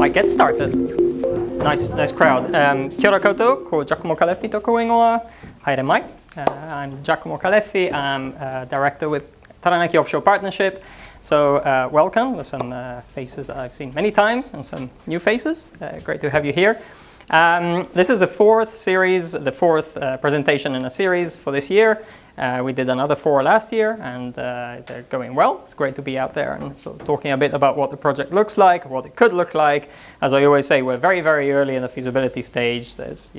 might get started. Nice crowd. Kia ora koutou, ko Giacomo Caleffi toko ingoa. Haere mai. I'm Giacomo Caleffi. I'm director with Taranaki Offshore Partnership. So welcome. There's some faces I've seen many times and some new faces. Great to have you here. This is the fourth series, the fourth presentation in a series for this year. We did another 4 last year, and they're going well. It's great to be out there and sort of talking a bit about what the project looks like, what it could look like. As I always say, we're very, very early in the feasibility stage. There's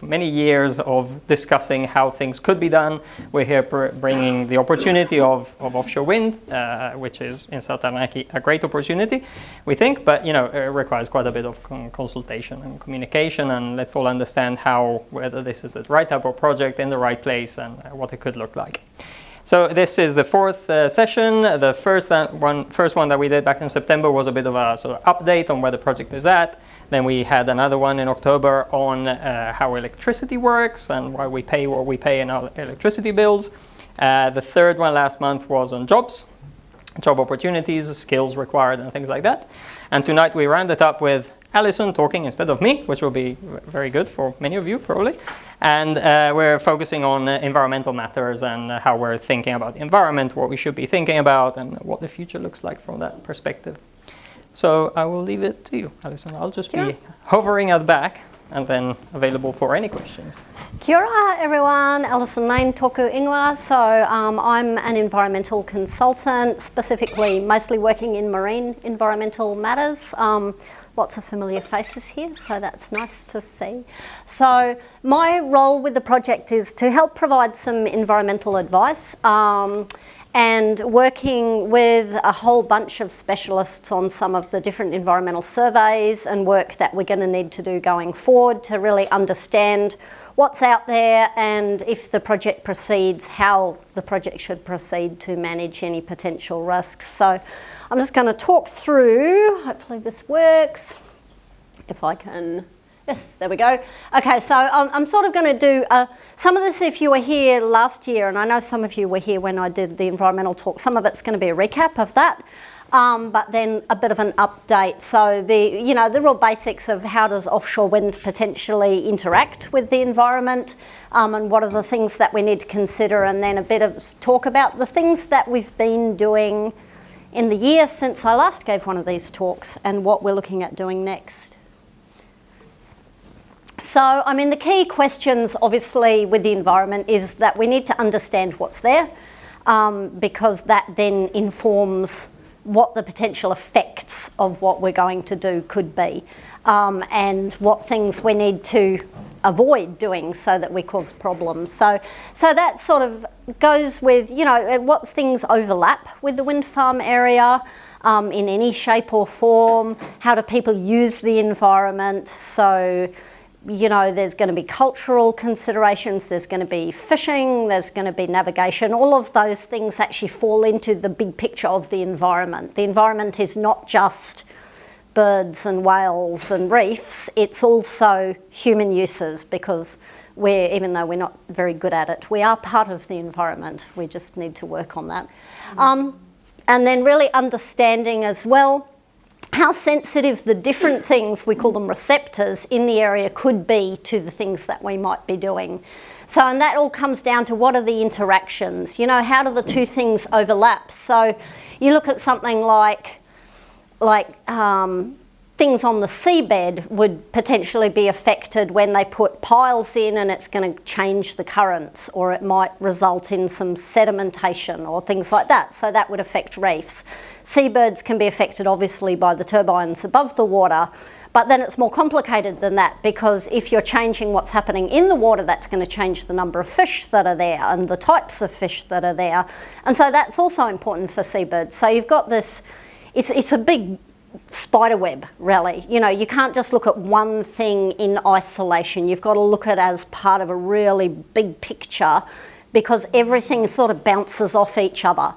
many years of discussing how things could be done. We're here bringing the opportunity of offshore wind, which is in South Taranaki a great opportunity, we think, but it requires quite a bit of consultation and communication, and let's all understand whether this is the right type of project in the right place and what it could look like. So this is the fourth session. The first one that we did back in September was a bit of a sort of update on where the project is at. Then we had another one in October on how electricity works and why we pay what we pay in our electricity bills. The third one last month was on jobs, job opportunities, skills required, and things like that. And tonight we rounded up with Alison talking instead of me, which will be very good for many of you probably. And we're focusing on environmental matters and how we're thinking about the environment, what we should be thinking about, and what the future looks like from that perspective. So I will leave it to you, Alison. I'll just be hovering at the back and then available for any questions. Kia ora everyone, Alison Lane toku ingoa. So I'm an environmental consultant, specifically mostly working in marine environmental matters. Lots of familiar faces here, so that's nice to see. So my role with the project is to help provide some environmental advice and working with a whole bunch of specialists on some of the different environmental surveys and work that we're going to need to do going forward to really understand what's out there and if the project proceeds, how the project should proceed to manage any potential risks. So I'm just going to talk through, hopefully this works, if I can, yes, there we go. Okay, so I'm sort of going to do some of this if you were here last year, and I know some of you were here when I did the environmental talk, some of it's going to be a recap of that, but then a bit of an update. So the real basics of how does offshore wind potentially interact with the environment, and what are the things that we need to consider, and then a bit of talk about the things that we've been doing in the year since I last gave one of these talks and what we're looking at doing next. So, the key questions obviously with the environment is that we need to understand what's there because that then informs what the potential effects of what we're going to do could be and what things we need to avoid doing so that we cause problems. So that sort of goes with, what things overlap with the wind farm area in any shape or form. How do people use the environment? So, there's going to be cultural considerations, there's going to be fishing, there's going to be navigation. All of those things actually fall into the big picture of the environment. The environment is not just birds and whales and reefs, it's also human uses because even though we're not very good at it, we are part of the environment. We just need to work on that. And then really understanding as well how sensitive the different things, we call them receptors, in the area could be to the things that we might be doing. So, and that all comes down to what are the interactions, how do the two things overlap? So you look at something like things on the seabed would potentially be affected when they put piles in and it's going to change the currents, or it might result in some sedimentation or things like that. So that would affect reefs. Seabirds can be affected obviously by the turbines above the water, but then it's more complicated than that because if you're changing what's happening in the water, that's going to change the number of fish that are there and the types of fish that are there. And so that's also important for seabirds. So you've got this, it's a big spider web, really. You can't just look at one thing in isolation. You've got to look at it as part of a really big picture because everything sort of bounces off each other.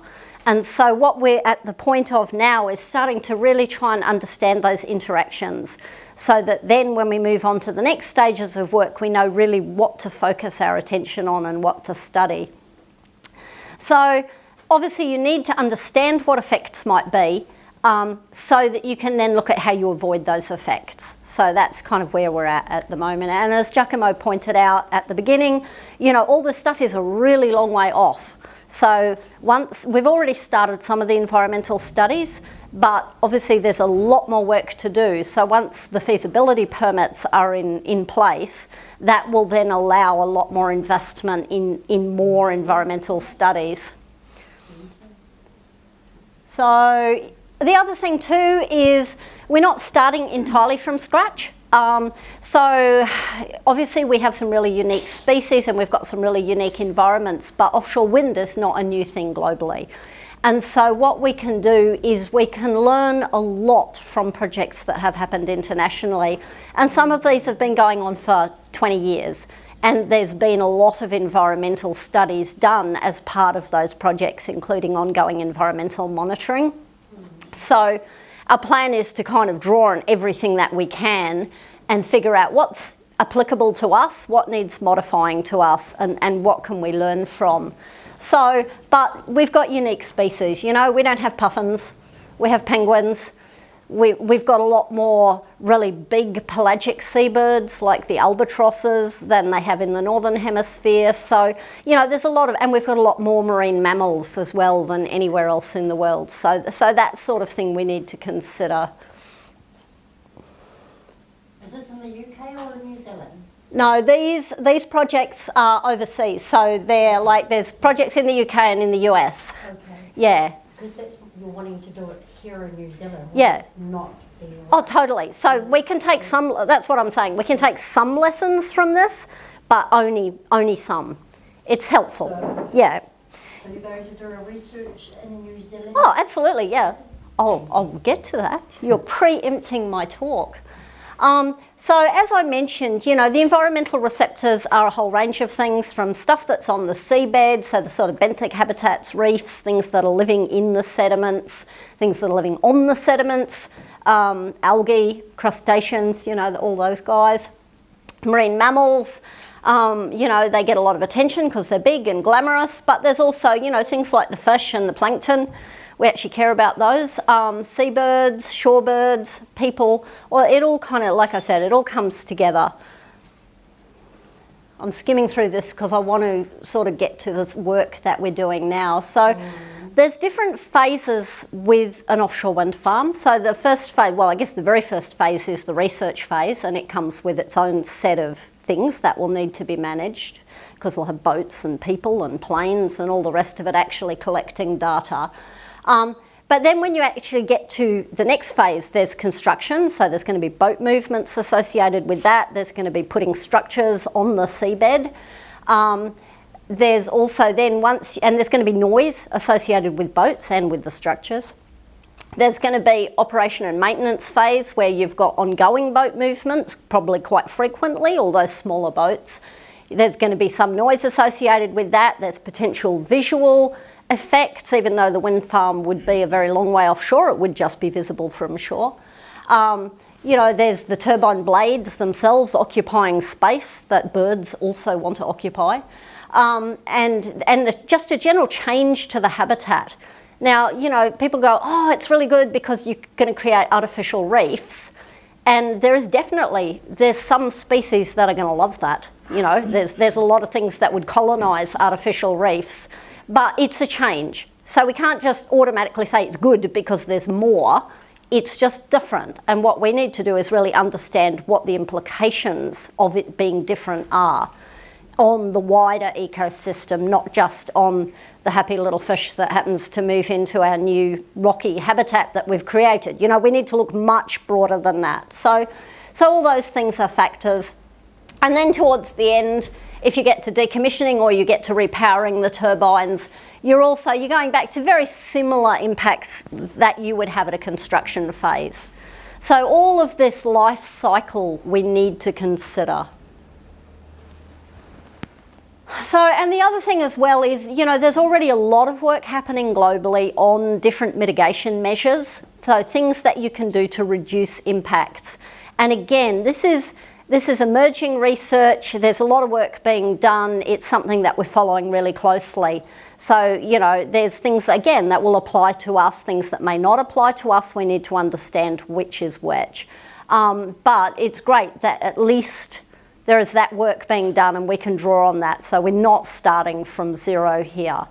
And so what we're at the point of now is starting to really try and understand those interactions so that then when we move on to the next stages of work, we know really what to focus our attention on and what to study. So obviously you need to understand what effects might be, so that you can then look at how you avoid those effects. So that's kind of where we're at the moment. And as Giacomo pointed out at the beginning, you know, all this stuff is a really long way off. So once we've already started some of the environmental studies, but obviously there's a lot more work to do. So once the feasibility permits are in place, that will then allow a lot more investment in more environmental studies. So the other thing too is we're not starting entirely from scratch. So obviously we have some really unique species and we've got some really unique environments, but offshore wind is not a new thing globally. And so what we can do is we can learn a lot from projects that have happened internationally. And some of these have been going on for 20 years. And there's been a lot of environmental studies done as part of those projects, including ongoing environmental monitoring. So our plan is to kind of draw on everything that we can and figure out what's applicable to us, what needs modifying to us, and what can we learn from. So, but we've got unique species, you know, we don't have puffins, we have penguins, we've got a lot more really big pelagic seabirds like the albatrosses than they have in the northern hemisphere. So, you know, there's a lot of, and we've got a lot more marine mammals as well than anywhere else in the world. So that sort of thing we need to consider. Is this in the UK or in New Zealand? No, these projects are overseas. So they're like, there's projects in the UK and in the US. Okay. Yeah. Because that's, you're wanting to do it here in New Zealand. Yeah. Not anywhere. Oh, totally. So we can take some, that's what I'm saying. We can take some lessons from this, but only some. It's helpful. So, yeah. So you're going to do a research in New Zealand? Oh, absolutely, yeah. I'll get to that. You're preempting my talk. So as I mentioned, you know, the environmental receptors are a whole range of things, from stuff that's on the seabed, so the sort of benthic habitats, reefs, things that are living in the sediments, things that are living on the sediments, algae, crustaceans, you know, all those guys. Marine mammals, you know, they get a lot of attention because they're big and glamorous, but there's also, you know, things like the fish and the plankton. We actually care about those. Seabirds, shorebirds, people, well, it all kind of, like I said, it all comes together. I'm skimming through this because I want to sort of get to this work that we're doing now. So there's different phases with an offshore wind farm. So the first phase, well, I guess the very first phase is the research phase, and it comes with its own set of things that will need to be managed, because we'll have boats and people and planes and all the rest of it actually collecting data. But then when you actually get to the next phase, there's construction. So there's going to be boat movements associated with that. There's going to be putting structures on the seabed. There's also then and there's going to be noise associated with boats and with the structures. There's going to be operation and maintenance phase where you've got ongoing boat movements, probably quite frequently, all those smaller boats. There's going to be some noise associated with that. There's potential visual effects, even though the wind farm would be a very long way offshore, it would just be visible from shore. You know, there's the turbine blades themselves occupying space that birds also want to occupy. And just a general change to the habitat. Now, you know, people go, oh, it's really good because you're going to create artificial reefs. And there's some species that are going to love that. You know, there's a lot of things that would colonise artificial reefs. But it's a change. So we can't just automatically say it's good because there's more. It's just different. And what we need to do is really understand what the implications of it being different are on the wider ecosystem, not just on the happy little fish that happens to move into our new rocky habitat that we've created. You know, we need to look much broader than that. So all those things are factors. And then towards the end, if you get to decommissioning or you get to repowering the turbines, you're going back to very similar impacts that you would have at a construction phase. So all of this life cycle we need to consider. So, and the other thing as well is, you know, there's already a lot of work happening globally on different mitigation measures. So things that you can do to reduce impacts. And again, this is emerging research. There's a lot of work being done. It's something that we're following really closely. So, you know, there's things, again, that will apply to us, things that may not apply to us. We need to understand which is which. But it's great that at least there is that work being done and we can draw on that. So we're not starting from zero here.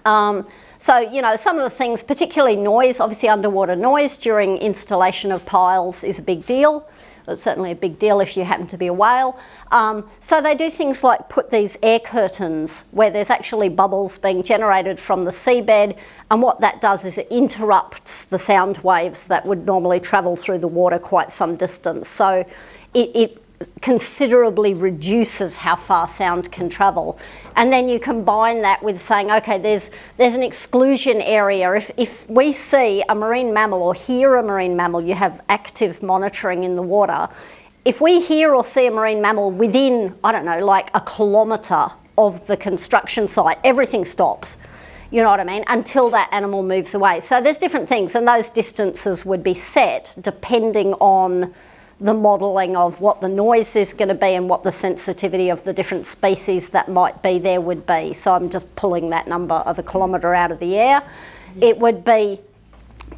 So, you know, some of the things, particularly noise, obviously underwater noise during installation of piles is a big deal. It's certainly a big deal if you happen to be a whale. So they do things like put these air curtains where there's actually bubbles being generated from the seabed, and what that does is it interrupts the sound waves that would normally travel through the water quite some distance. So it considerably reduces how far sound can travel. And then you combine that with saying, okay, there's an exclusion area. If we see a marine mammal or hear a marine mammal, you have active monitoring in the water. If we hear or see a marine mammal within, I don't know, like a kilometre of the construction site, everything stops. You know what I mean? Until that animal moves away. So there's different things, and those distances would be set depending on the modelling of what the noise is going to be and what the sensitivity of the different species that might be there would be. So I'm just pulling that number of a kilometre out of the air. It would be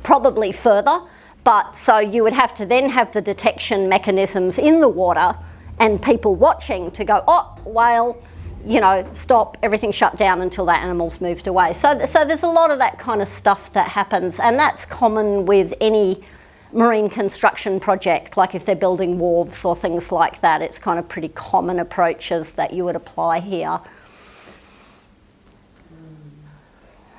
probably further, but so you would have to then have the detection mechanisms in the water and people watching to go, oh, whale, you know, stop, everything shut down until that animal's moved away. So there's a lot of that kind of stuff that happens, and that's common with any marine construction project, like if they're building wharves or things like that. It's kind of pretty common approaches that you would apply here.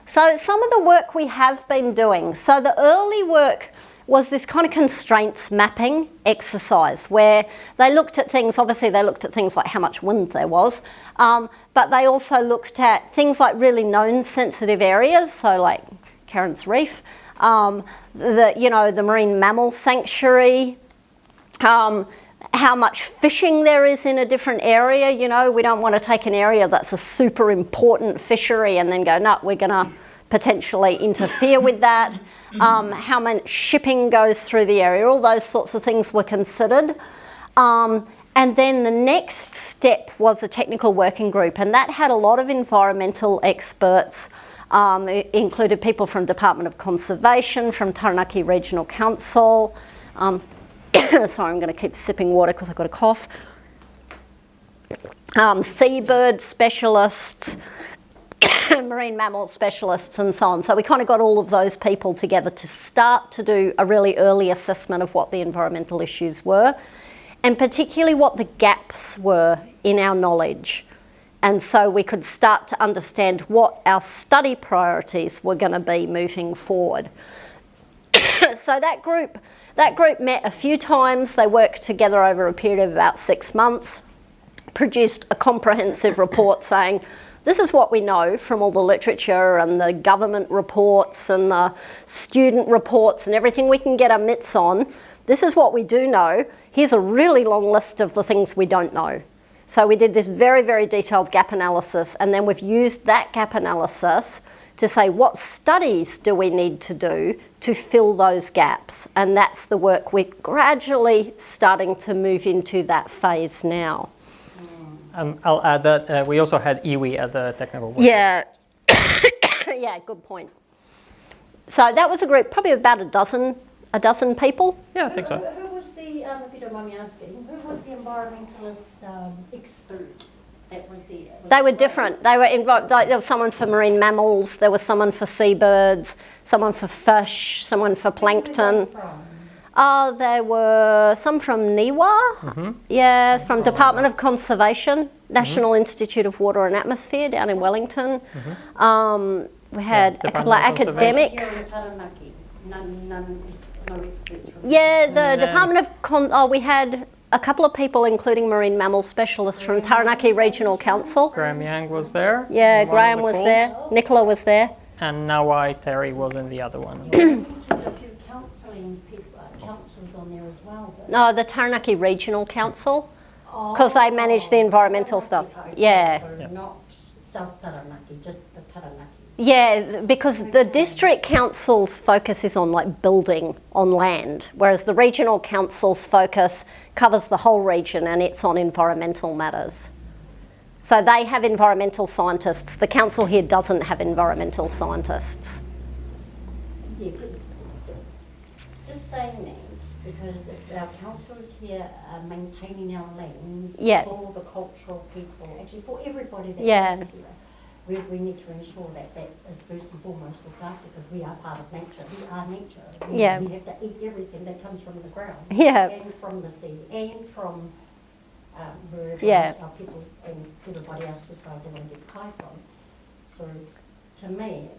So some of the work we have been doing. So the early work was this kind of constraints mapping exercise where they looked at things, obviously they looked at things like how much wind there was, but they also looked at things like really known sensitive areas, so like Cairns Reef, the marine mammal sanctuary, how much fishing there is in a different area. You know, we don't want to take an area that's a super important fishery and then go, no, we're going to potentially interfere with that. How much shipping goes through the area, all those sorts of things were considered. And then the next step was a technical working group, and that had a lot of environmental experts. It included people from Department of Conservation, from Taranaki Regional Council. Sorry, I'm going to keep sipping water because I've got a cough. Seabird specialists, marine mammal specialists, and so on. So we kind of got all of those people together to start to do a really early assessment of what the environmental issues were, and particularly what the gaps were in our knowledge. And so we could start to understand what our study priorities were going to be moving forward. So that group met a few times. They worked together over a period of about 6 months, produced a comprehensive report saying, this is what we know from all the literature and the government reports and the student reports and everything we can get our mitts on. This is what we do know. Here's a really long list of the things we don't know. So we did this very, very detailed gap analysis, and then we've used that gap analysis to say what studies do we need to do to fill those gaps. And that's the work we're gradually starting to move into that phase now. I'll add that we also had iwi at the technical work. Yeah, yeah, good point. So that was a group, probably about a dozen people. Yeah, I think so. Who was the, if you don't mind me asking, who was the environmentalist expert that was there? They were different. They were involved. There was someone for marine mammals, there was someone for seabirds, someone for fish, someone for plankton. There were some from NIWA, yes, from Department of Conservation, National Institute of Water and Atmosphere down in Wellington. We had a couple of academics. Here in Taranaki, no experts from the Department of we had a couple of people, including marine mammal specialists from Taranaki Regional Council. Graham Yang was there. Yeah, Graham was there. Nicola was there. And Nawai Terry was in the other one. a few counselling people, councils on there as well. No, the Taranaki Regional Council, because they manage the environmental stuff. Yeah. So not South Taranaki, just the Taranaki. Yeah, because the district council's focus is on like building on land, whereas the regional council's focus covers the whole region and it's on environmental matters. So they have environmental scientists. The council here doesn't have environmental scientists. Yeah, because just saying that, because if our councillors here are maintaining our lands Yeah. for the cultural people, actually for everybody that Yeah. lives here, we need to ensure that that is first and foremost looked after, because we are part of nature. We are nature. Yeah. We have to eat everything that comes from the ground. Yeah. And from the sea, and from wherever Yeah. else our people and everybody else decides they want to get pie from. So to me,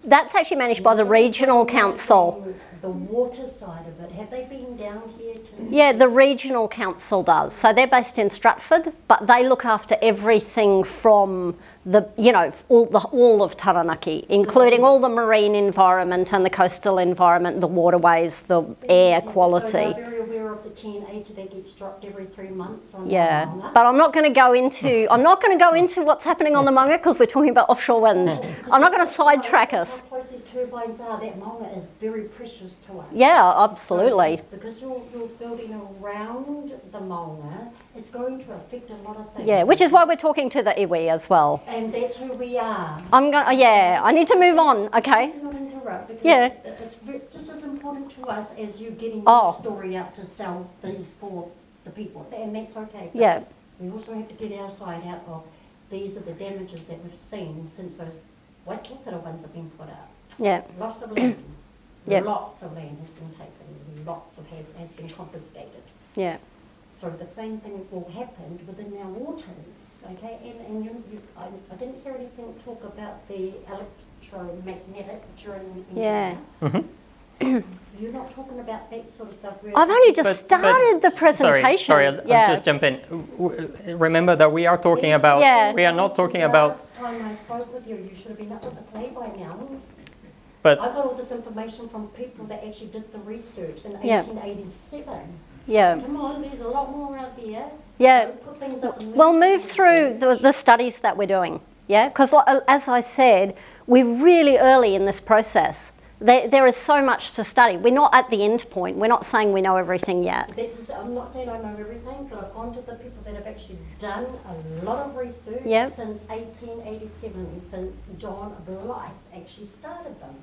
That's actually managed by the regional council. the water side of it, have they been down here to see? Yeah, the regional council does. So they're based in Stratford, but they look after everything from the, you know, all of Taranaki, including all the marine environment and the coastal environment, the waterways, the air So quality. they're very aware of the 1080 that gets dropped every 3 months on Yeah, the Maunga? but I'm not going to go into what's happening on the Maunga because we're talking about offshore wind. I'm not going to sidetrack us. How close these turbines are, that Maunga is very precious to us. Yeah, absolutely. So because you're building around the Maunga, it's going to affect a lot of things. Yeah, which is why we're talking to the iwi as well. And that's who we are. I need to move on, okay? Not interrupt, because Yeah. it's just as important to us as you getting Oh. your story out to sell these for the people, and that's okay. But Yeah. we also have to get our side out of these are the damages that we've seen since those white water ones have been put out. Yeah, Loss of land, Yeah. lots of land has been taken, lots of has been confiscated. yeah. So the same thing will happen within our waters, okay? And I didn't hear anything talk about the electromagnetic during Yeah. You're not talking about that sort of stuff. I've only just But- started the presentation. Sorry, I'll just jump in. Remember that we are talking about, Yeah. we are not talking about, Last time I spoke with you, you should have been up with the play by now. but I got all this information from people that actually did the research in Yeah. 1887. Yeah. Come on, there's a lot more out there. Yeah. Don't put things up in We'll research. move through the studies that we're doing, yeah? Because as I said, we're really early in this process. There is so much to study. We're not at the end point. We're not saying we know everything yet. I'm not saying I know everything, but I've gone to the people that have actually done a lot of research Yep. since 1887, since John Blythe actually started them.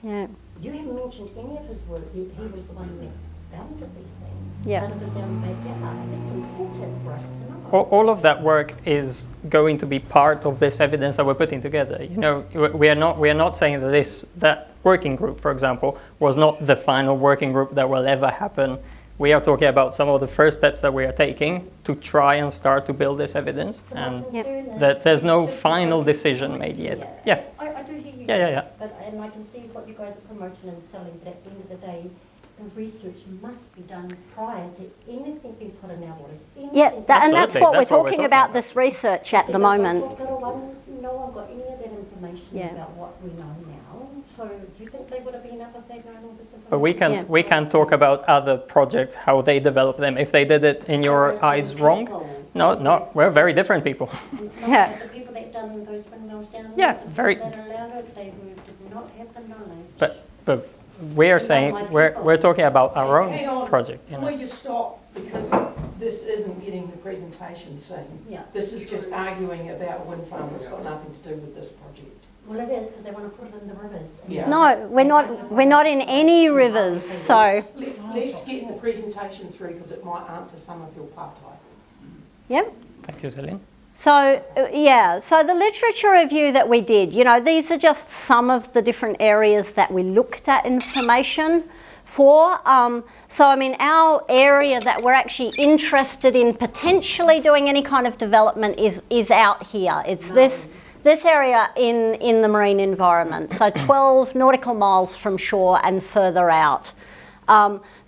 Yeah. You haven't mentioned any of his work, yet he was the one that founded these things. Yep. Out of his own backyard. It's important for us to know. all of that work is going to be part of this evidence that we're putting together. You know, we are not saying that that working group, for example, was not the final working group that will ever happen. We are talking about some of the first steps that we are taking to try and start to build this evidence, So my and concern is that there's no we should be final focusing- decision made yet. Yeah. I do hear you Yeah, guys, but, and I can see what you guys are promoting and selling, but at the end of the day, the research must be done prior to anything being put in our waters. Yeah, and that's Absolutely. what we're That's what we're talking talking about, about. this research at the moment. No one got any of that information Yeah. about what we know now. So do you think they would have been up if they'd known all this information? But we Yeah. can talk about other projects, how they develop them. If they did it in your Or eyes some wrong, people. no, we're very different people. No, Yeah. but the people that done those windmills down Yeah, there, the very- people that allowed it, they did not have the knowledge. But we're saying we're talking about our Hang own on. project. You Can know? we just stop, because this isn't getting the presentation seen. Yeah. This is just arguing about a wind farm that's got nothing to do with this project. Well, it is, because they want to put it in the rivers. Yeah. No, we're not in any rivers, so, Let's get the presentation through, because it might answer some of your partai. yep. Thank you, Celine. So, so the literature review that we did, you know, these are just some of the different areas that we looked at information for. So, I mean, our area that we're actually interested in potentially doing any kind of development is out here. It's this area in the marine environment, so 12 nautical miles from shore and further out.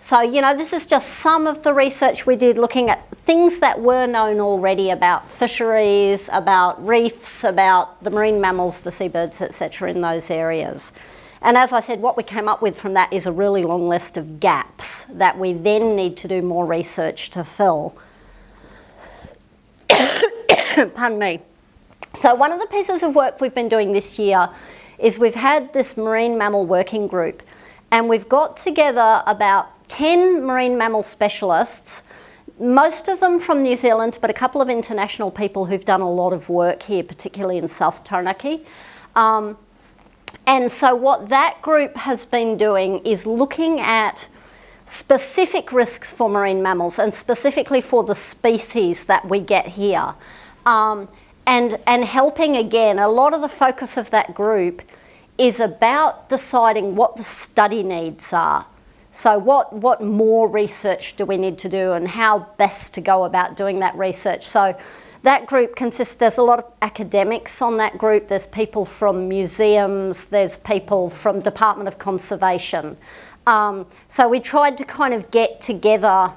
So, you know, this is just some of the research we did looking at things that were known already about fisheries, about reefs, about the marine mammals, the seabirds, etc. in those areas. And as I said, what we came up with from that is a really long list of gaps that we then need to do more research to fill. Pardon me. So one of the pieces of work we've been doing this year is we've had this marine mammal working group, and we've got together about 10 marine mammal specialists most of them from New Zealand, but a couple of international people who've done a lot of work here, particularly in South Taranaki. And so what that group has been doing is looking at specific risks for marine mammals, and specifically for the species that we get here. And helping, again, a lot of the focus of that group is about deciding what the study needs are. So what more research do we need to do, and how best to go about doing that research. So that group consists, there's a lot of academics on that group, there's people from museums, there's people from Department of Conservation. So we tried to kind of get together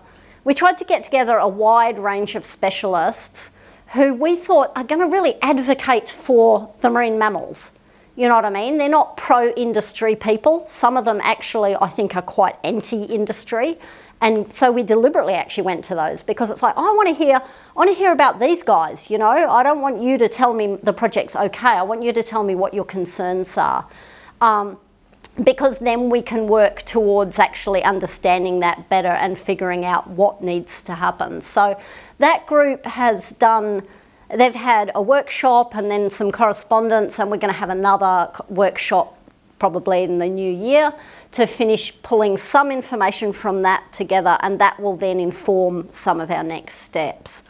a wide range of specialists who we thought are going to really advocate for the marine mammals. You know what I mean? They're not pro-industry people. Some of them actually, I think, are quite anti-industry. And so we deliberately actually went to those, because it's like, I want to hear about these guys, you know? I don't want you to tell me the project's okay. I want you to tell me what your concerns are. Because then we can work towards actually understanding that better and figuring out what needs to happen. So that group they've had a workshop and then some correspondence, and we're going to have another workshop probably in the new year to finish pulling some information from that together, and that will then inform some of our next steps.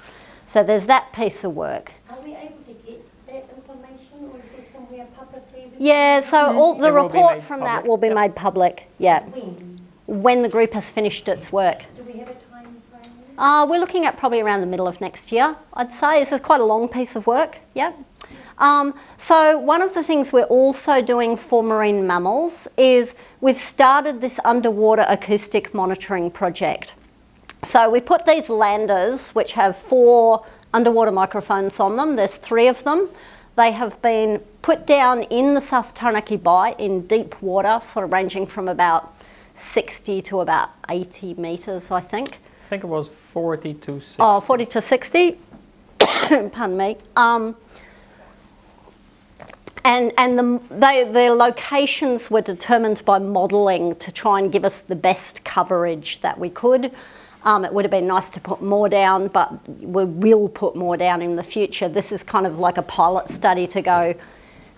So there's that piece of work. Are we able to get that information, or is there somewhere publicly? Yeah, so all the It will be report made from public. that will be made public, yeah, When? when the group has finished its work. Do we have a time frame? We're looking at probably around the middle of next year, I'd say. This is quite a long piece of work, yeah. So one of the things we're also doing for marine mammals is we've started this underwater acoustic monitoring project. So we put these landers, which have 4 underwater microphones on them. There's 3 of them. They have been put down in the South Taranaki Bight in deep water, sort of ranging from about 60 to about 80 metres, I think. I think it was 40 to 60. Oh, 40 to 60. Pardon me. And the locations were determined by modelling to try and give us the best coverage that we could. It would have been nice to put more down, but we will put more down in the future. This is kind of like a pilot study to go,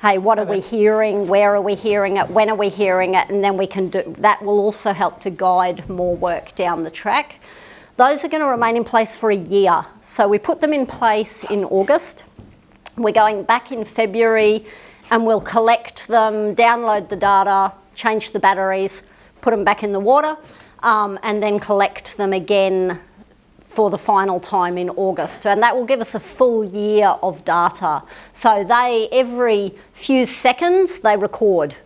hey, what are we hearing? Where are we hearing it? When are we hearing it? And then we can do, that will also help to guide more work down the track. Those are going to remain in place for a year. So we put them in place in August. We're going back in February, and we'll collect them, download the data, change the batteries, put them back in the water, and then collect them again for the final time in August. And that will give us a full year of data. So every few seconds, they record.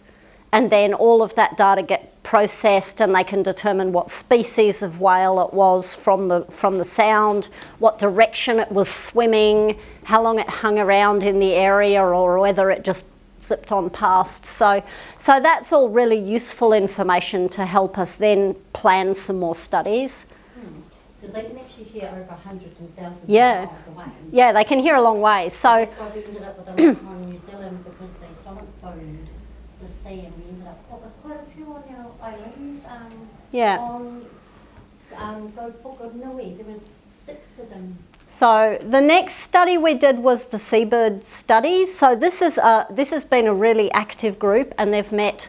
And then all of that data get processed, and they can determine what species of whale it was from the sound, what direction it was swimming, how long it hung around in the area, or whether it just zipped on past. So that's all really useful information to help us then plan some more studies. Because they can actually hear over hundreds and thousands of miles away. Yeah, they can hear a long way. So That's why we ended up with a lot on New Zealand, because they sonic phoned the sea, and we ended up with quite a few on our islands. On Nui, there was 6 of them. So the next study we did was the seabird study. So this has been a really active group, and they've met,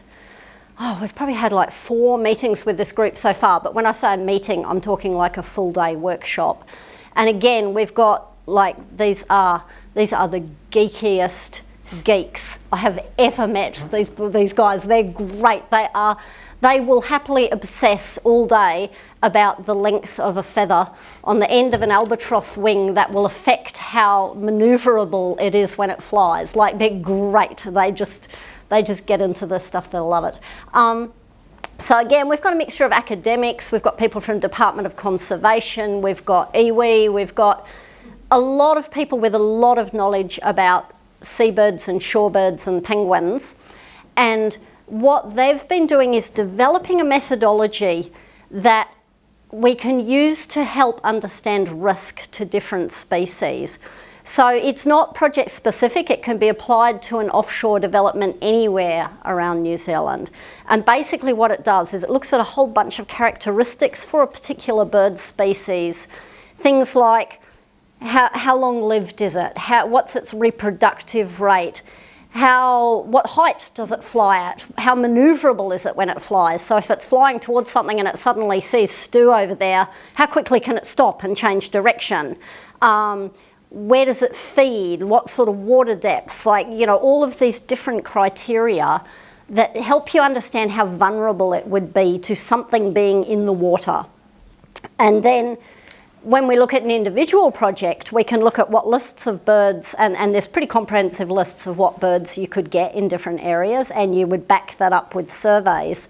we've probably had like 4 meetings with this group so far. But when I say a meeting, I'm talking like a full day workshop. And again, we've got like, these are the geekiest geeks I have ever met. These guys, they're great. They will happily obsess all day about the length of a feather on the end of an albatross wing that will affect how manoeuvrable it is when it flies. Like, they're great. They just get into this stuff. They love it. So again, we've got a mixture of academics. We've got people from Department of Conservation. We've got iwi. We've got a lot of people with a lot of knowledge about seabirds and shorebirds and penguins. And what they've been doing is developing a methodology that we can use to help understand risk to different species. So it's not project specific, it can be applied to an offshore development anywhere around New Zealand. And basically what it does is it looks at a whole bunch of characteristics for a particular bird species, things like how long lived is it? What's its reproductive rate? What height does it fly at? How manoeuvrable is it when it flies? So if it's flying towards something and it suddenly sees stew over there, how quickly can it stop and change direction? Where does it feed? What sort of water depths? Like, you know, all of these different criteria that help you understand how vulnerable it would be to something being in the water. And then when we look at an individual project, we can look at what lists of birds, and there's pretty comprehensive lists of what birds you could get in different areas, and you would back that up with surveys.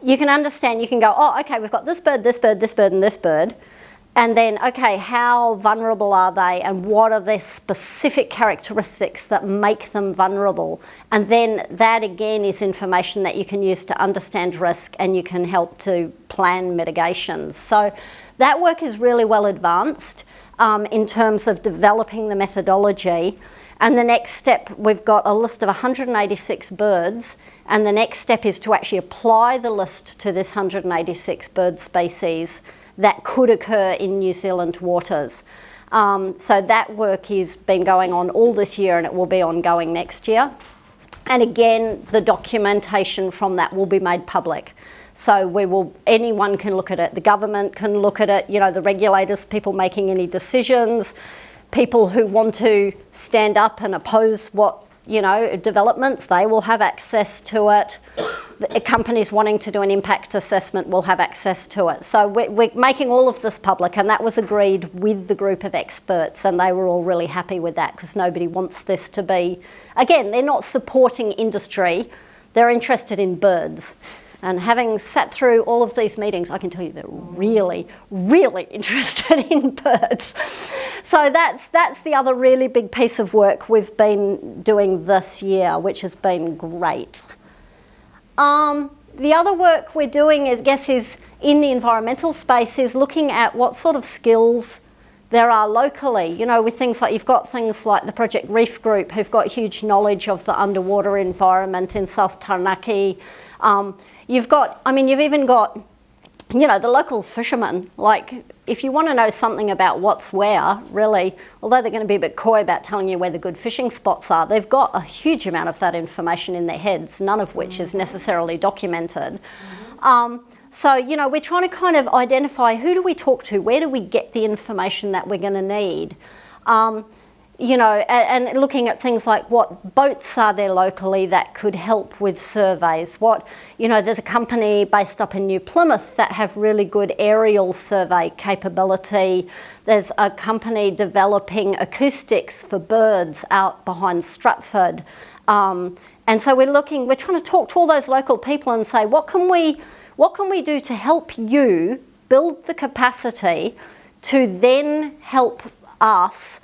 You can understand, you can go, oh, okay, we've got this bird, this bird, this bird, and this bird. And then, okay, how vulnerable are they, and what are their specific characteristics that make them vulnerable? And then that again is information that you can use to understand risk, and you can help to plan mitigations. So that work is really well advanced in terms of developing the methodology. And the next step, we've got a list of 186 birds, and the next step is to actually apply the list to this 186 bird species that could occur in New Zealand waters. So that work has been going on all this year, and it will be ongoing next year. And again, the documentation from that will be made public. So anyone can look at it. The government can look at it, you know, the regulators, people making any decisions, people who want to stand up and oppose what, you know, developments, they will have access to it. The companies wanting to do an impact assessment will have access to it. So we're making all of this public, and that was agreed with the group of experts, and they were all really happy with that, because nobody wants this to be, again, they're not supporting industry, they're interested in birds. And having sat through all of these meetings, I can tell you they're really, really interested in birds. So that's the other really big piece of work we've been doing this year, which has been great. The other work we're doing is in the environmental space, is looking at what sort of skills there are locally, you know, with things like, you've got things like the Project Reef Group, who've got huge knowledge of the underwater environment in South Taranaki. You've even got, you know, the local fishermen. Like, if you want to know something about what's where, really, although they're going to be a bit coy about telling you where the good fishing spots are, they've got a huge amount of that information in their heads, none of which is necessarily documented. So, you know, we're trying to kind of identify, who do we talk to? Where do we get the information that we're going to need? You know, and looking at things like what boats are there locally that could help with surveys. You know, there's a company based up in New Plymouth that have really good aerial survey capability. There's a company developing acoustics for birds out behind Stratford. And so we're trying to talk to all those local people and say, what can we do to help you build the capacity to then help us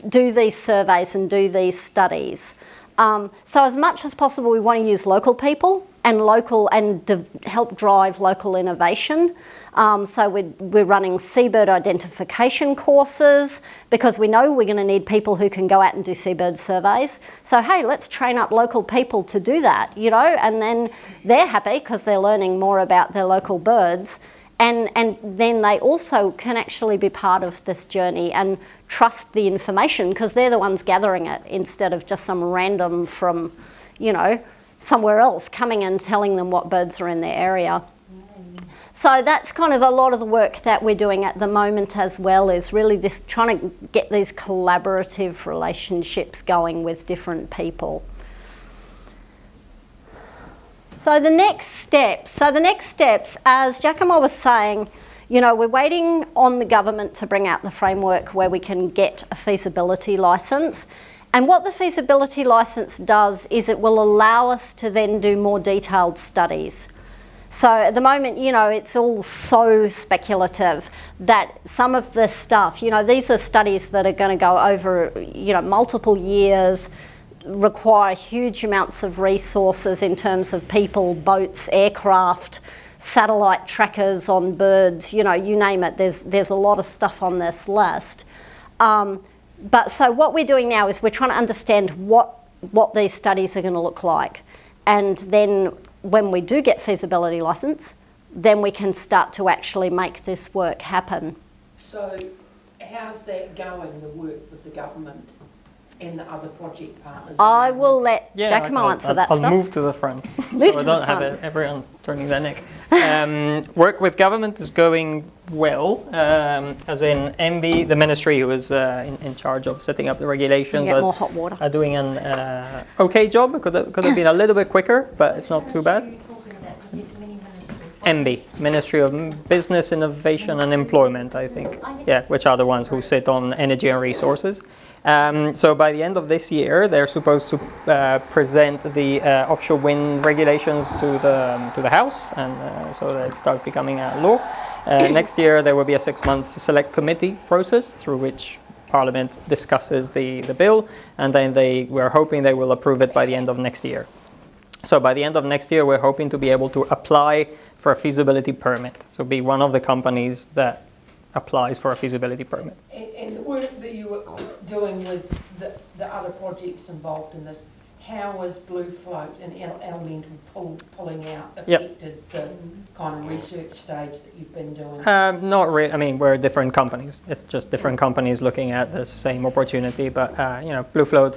do these surveys and do these studies. So as much as possible, we want to use local people and help drive local innovation. So we're running seabird identification courses, because we know we're going to need people who can go out and do seabird surveys. So hey, let's train up local people to do that, you know, and then they're happy because they're learning more about their local birds. And then they also can actually be part of this journey and trust the information, because they're the ones gathering it, instead of just some random from, you know, somewhere else coming and telling them what birds are in their area. So that's kind of a lot of the work that we're doing at the moment as well, is really this trying to get these collaborative relationships going with different people. So the next steps, as Giacomo was saying, you know, we're waiting on the government to bring out the framework where we can get a feasibility licence. And what the feasibility licence does is it will allow us to then do more detailed studies. So at the moment, you know, it's all so speculative that some of this stuff, you know, these are studies that are going to go over, you know, multiple years, require huge amounts of resources in terms of people, boats, aircraft, satellite trackers on birds, you know, you name it, there's a lot of stuff on this list. But so what we're doing now is we're trying to understand what these studies are going to look like. And then when we do get feasibility licence, then we can start to actually make this work happen. So how's that going, the work with the government and the other project partners? I will let Yeah, Giacomo answer that I'll stuff. move to the front, Move so to I the don't have front. everyone turning their neck. Work with government is going well, as in MB, the ministry who is in charge of setting up the regulations, Get more hot water. are doing an okay job. It could have been a little bit quicker, but it's not too bad. What are you talking about? Because there's many ministries. MB, Ministry of Business, Innovation and Employment, I think. Yeah, which are the ones who sit on energy and resources. So by the end of this year, they're supposed to present the offshore wind regulations to the House, and so that it starts becoming a law. Next year, there will be a 6-month select committee process through which Parliament discusses the bill, and then we're hoping they will approve it by the end of next year. So by the end of next year, we're hoping to be able to apply for a feasibility permit. So be one of the companies that applies for a feasibility permit. And the work that you were doing with the other projects involved in this, how has Blue Float and Elemental pulling out affected the kind of research stage that you've been doing? Not really. I mean, we're different companies. It's just different companies looking at the same opportunity. But Blue Float,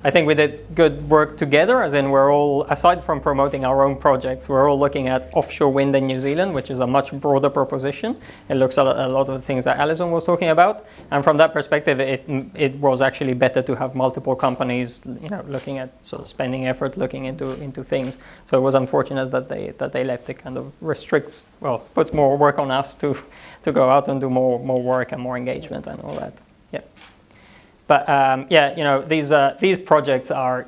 I think we did good work together, as in we're all, aside from promoting our own projects, we're all looking at offshore wind in New Zealand, which is a much broader proposition. It looks at a lot of the things that Alison was talking about. And from that perspective, it was actually better to have multiple companies, looking at sort of spending effort looking into things. So it was unfortunate that they left. It kind of puts more work on us to go out and do more work and more engagement and all that. Yeah. But these projects are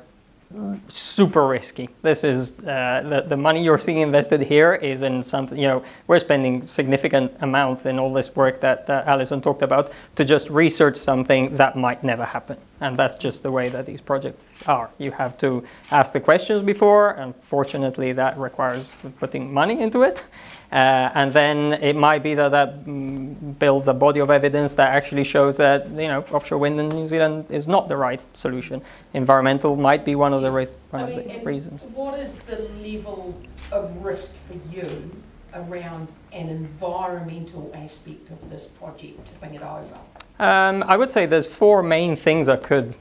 super risky. This is the money you're seeing invested here is in something. We're spending significant amounts in all this work that Alison talked about to just research something that might never happen, and that's just the way that these projects are. You have to ask the questions before, and fortunately, that requires putting money into it. And then it might be that builds a body of evidence that actually shows that offshore wind in New Zealand is not the right solution. Environmental might be one of the reasons. What is the level of risk for you around an environmental aspect of this project, tipping it over? I would say there's 4 main things that could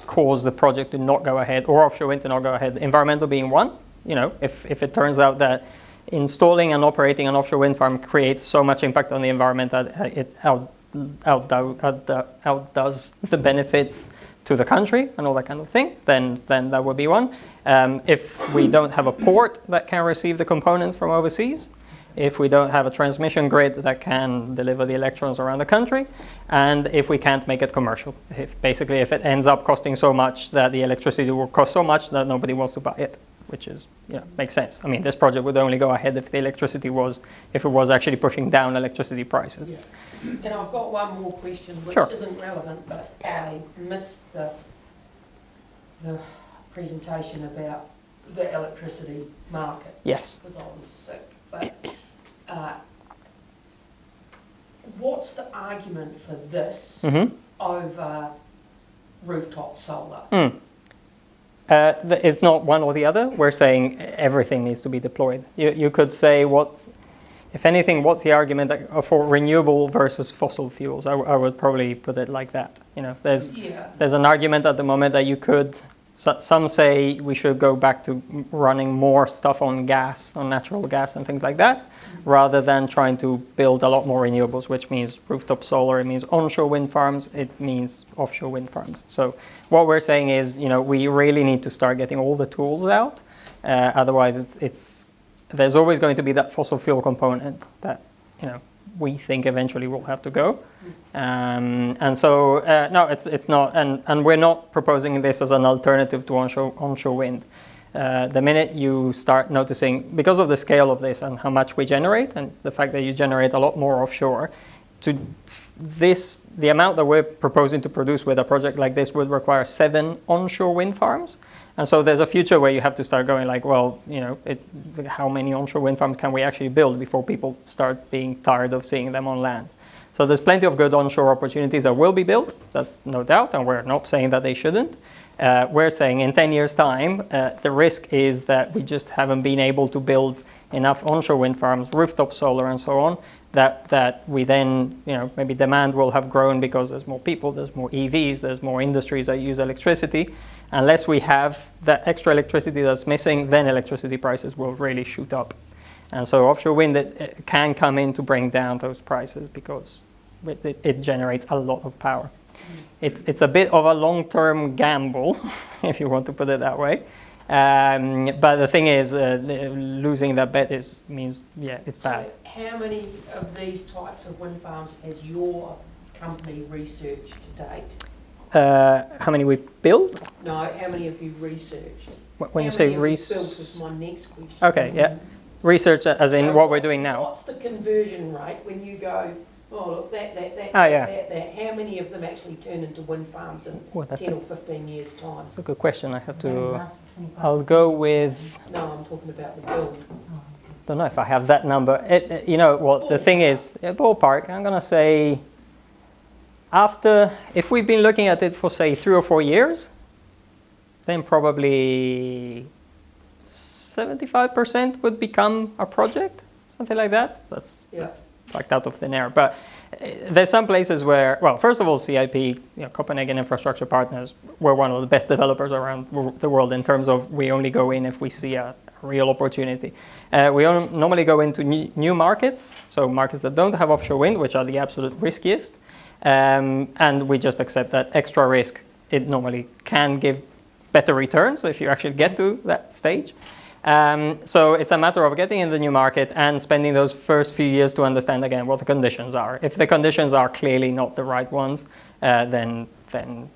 cause the project to not go ahead, or offshore wind to not go ahead. Environmental being one. If it turns out that installing and operating an offshore wind farm creates so much impact on the environment that it outdoes the benefits to the country and all that kind of thing, then that would be one. If we don't have a port that can receive the components from overseas, if we don't have a transmission grid that can deliver the electrons around the country, and if we can't make it commercial. If it ends up costing so much that the electricity will cost so much that nobody wants to buy it, which is, makes sense. I mean, this project would only go ahead if it was actually pushing down electricity prices. Yeah. And I've got one more question, which Sure. isn't relevant, but I missed the presentation about the electricity market. Yes. Because I was sick. But what's the argument for this over rooftop solar? It's not one or the other. We're saying everything needs to be deployed. You could say, if anything, what's the argument for renewable versus fossil fuels? I would probably put it like that. There's an argument at the moment that you could. Some say we should go back to running more stuff on natural gas and things like that, rather than trying to build a lot more renewables, which means rooftop solar, it means onshore wind farms, it means offshore wind farms. So what we're saying is, we really need to start getting all the tools out. Otherwise, there's always going to be that fossil fuel component that, we think eventually will have to go. And so, no, it's not, and we're not proposing this as an alternative to onshore wind. The minute you start noticing, because of the scale of this and how much we generate, and the fact that you generate a lot more offshore, the amount that we're proposing to produce with a project like this would require 7 onshore wind farms. And so there's a future where you have to start going like, how many onshore wind farms can we actually build before people start being tired of seeing them on land? So there's plenty of good onshore opportunities that will be built, that's no doubt, and we're not saying that they shouldn't. We're saying in 10 years' time, the risk is that we just haven't been able to build enough onshore wind farms, rooftop solar and so on, that we then, maybe demand will have grown because there's more people, there's more EVs, there's more industries that use electricity. Unless we have that extra electricity that's missing, then electricity prices will really shoot up. And so offshore wind it can come in to bring down those prices because it generates a lot of power. It's a bit of a long-term gamble, if you want to put it that way. But the thing is, losing that bet means it's bad. So how many of these types of wind farms has your company researched to date? How many we built? No, how many have you researched? When you say research, built is my next question. Okay, yeah. Research as in what we're doing now. What's the conversion rate when you go, oh look, that, how many of them actually turn into wind farms in 10 or 15 years' time? That's a good question. I have to. I'll go with. No, I'm talking about the build. Don't know if I have that number. The thing is, ballpark. I'm gonna say. If we've been looking at it for say 3 or 4 years, then probably 75% would become a project, something like that. That's plucked out of thin air. But there's some places where, well, first of all, CIP, Copenhagen Infrastructure Partners, we're one of the best developers around the world in terms of we only go in if we see a real opportunity. We normally go into new markets, so markets that don't have offshore wind, which are the absolute riskiest. And we just accept that extra risk. It normally can give better returns if you actually get to that stage. So it's a matter of getting in the new market and spending those first few years to understand again what the conditions are. If the conditions are clearly not the right ones, then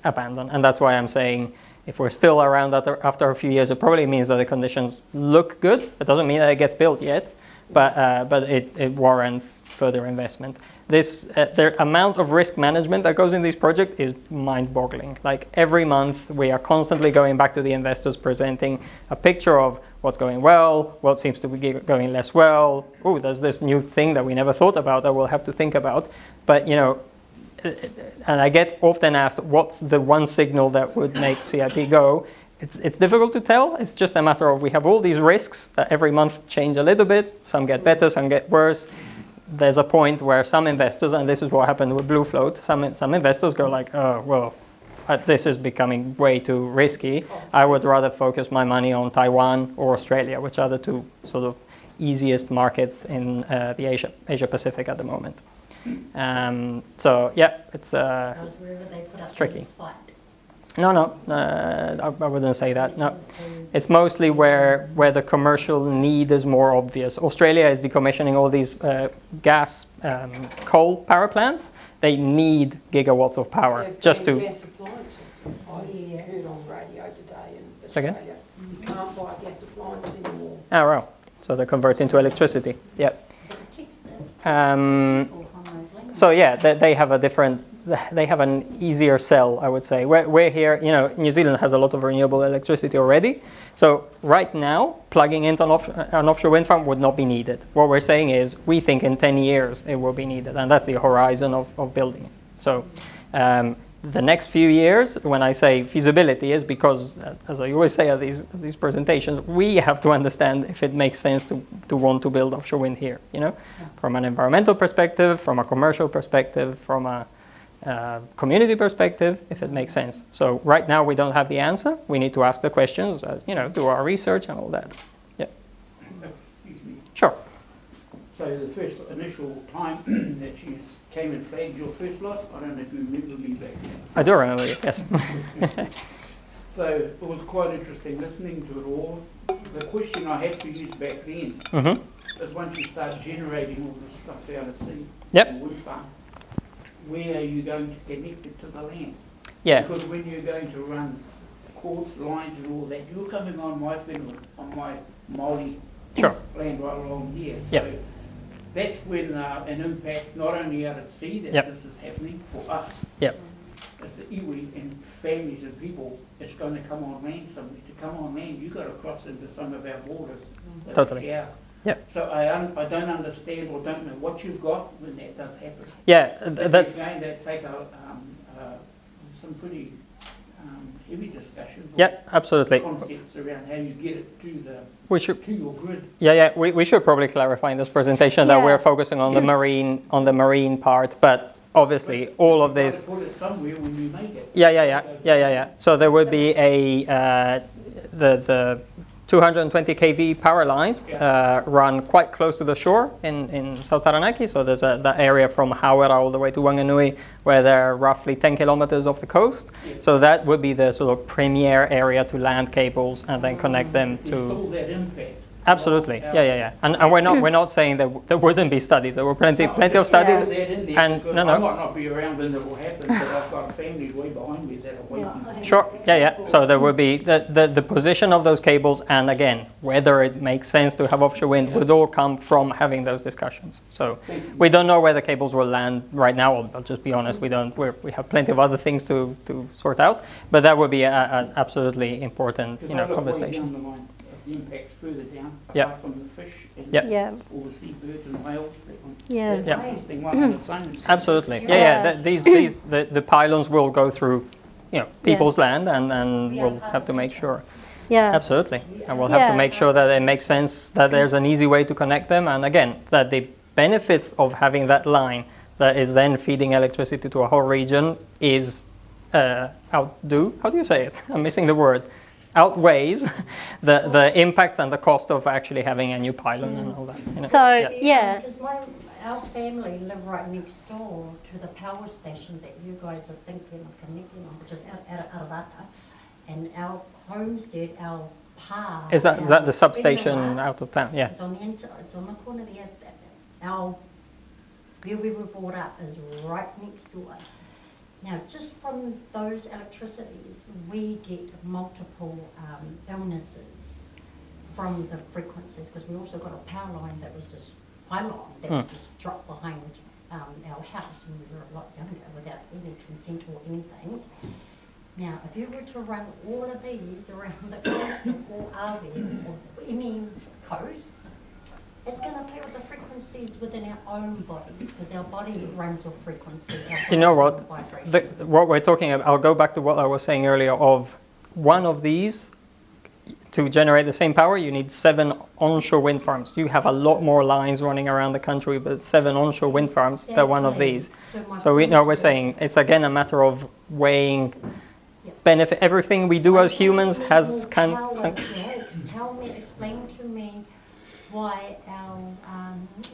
abandon. And that's why I'm saying if we're still around after a few years, it probably means that the conditions look good. It doesn't mean that it gets built yet, but it warrants further investment. The amount of risk management that goes in these projects is mind-boggling. Like every month, we are constantly going back to the investors, presenting a picture of what's going well, what seems to be going less well. Oh, there's this new thing that we never thought about that we'll have to think about. But and I get often asked, what's the one signal that would make CIP go? It's difficult to tell. It's just a matter of we have all these risks that every month change a little bit. Some get better, some get worse. There's a point where some investors, and this is what happened with Blue Float, some investors go like, oh, well, this is becoming way too risky. I would rather focus my money on Taiwan or Australia, which are the two sort of easiest markets in the Asia Pacific at the moment. So yeah, it's wherever they put up tricky. the spike. No, I wouldn't say that. No, it's mostly where the commercial need is more obvious. Australia is decommissioning all these gas, coal power plants. They need gigawatts of power just to. Gas appliances. I heard on radio today in Second? Australia, you can't buy gas appliances anymore. Oh, wow. So they convert into electricity. Yep. So yeah, they have a different. They have an easier sell, I would say. We're here, New Zealand has a lot of renewable electricity already. So right now, plugging into an offshore wind farm would not be needed. What we're saying is we think in 10 years it will be needed, and that's the horizon of building it. So the next few years, when I say feasibility, is because, as I always say at these presentations, we have to understand if it makes sense to want to build offshore wind here, from an environmental perspective, from a commercial perspective, from a community perspective, if it makes sense. So right now we don't have the answer. We need to ask the questions, do our research and all that. Yeah. Excuse me. Sure. So the first initial time that you came and flagged your first lot, I don't know if you remember me back then. I do remember you, yes. So it was quite interesting listening to it all. The question I had for you back then is once you start generating all this stuff out at sea, Yep. the wood farm, where are you going to connect it to the land? Yeah. Because when you're going to run cords, lines and all that, you're coming on my Finland, on my Māori Sure. land right along here. So Yep. that's when an impact, not only out at sea, that Yep. this is happening for us, Yep. as the iwi and families and people, it's going to come on land somewhere. To come on land, you've got to cross into some of our borders. that Totally. are. Yep. So I don't understand or don't know what you've got when that does happen. Yeah, But that's you're going to take some pretty heavy discussion. Yeah, absolutely. Concepts around how you get it to the We should. to your grid. Yeah. We should probably clarify in this presentation that Yeah. we're focusing on the marine part, but obviously all of this. Put it somewhere when you make it. Yeah. So there would be the 220 kV power lines run quite close to the shore in South Taranaki. So there's that area from Hawera all the way to Wanganui, where they're roughly 10 kilometers off the coast. Yeah. So that would be the sort of premier area to land cables and then connect them There's to. all that impact. Absolutely, yeah. And we're not saying that there wouldn't be studies. There were plenty of studies. That in there And because no. I might not be around when it will happen, but I've got a family way behind me that are waiting. Sure, yeah. So there would be the position of those cables, and again, whether it makes sense to have offshore wind would all come from having those discussions. So we don't know where the cables will land right now. I'll just be honest, we don't. We have plenty of other things to sort out, but that would be an absolutely important, Because I look way conversation. down the line of the impacts further down, Yep. apart from the fish and Yeah. all the seabirds and whales. That one. Yeah. That's Yep. an interesting one on its own. Absolutely, Yeah. yeah. The pylons will go through, people's land, and we'll have to make sure. Yeah. Absolutely, and we'll have Yeah. to make sure that it makes sense, that there's an easy way to connect them, and again, that the benefits of having that line that is then feeding electricity to a whole region is outdo. How do you say it? I'm missing the word. Outweighs the impacts and the cost of actually having a new pylon and all that. So, yeah. Because our family live right next door to the power station that you guys are thinking of connecting on, which is out of Arata. And our homestead, our pa. Is that the substation Whenua, out of town? Yeah. It's on the corner there. Where we were brought up is right next door. Now, just from those electricities, we get multiple illnesses from the frequencies, because we also got a power line that was just pylon that was just dropped behind our house when we were a lot younger without any consent or anything. Now, if you were to run all of these around the coast of Oawe or any coast, it's going to play with the frequencies within our own bodies, because our body runs off frequencies. You know what? What we're talking about, I'll go back to what I was saying earlier, of one of these, to generate the same power, you need 7 onshore wind farms. You have a lot more lines running around the country, but 7 onshore wind farms than one of these. So we're saying it's again a matter of weighing benefit. Everything we do as humans has Explain to me why our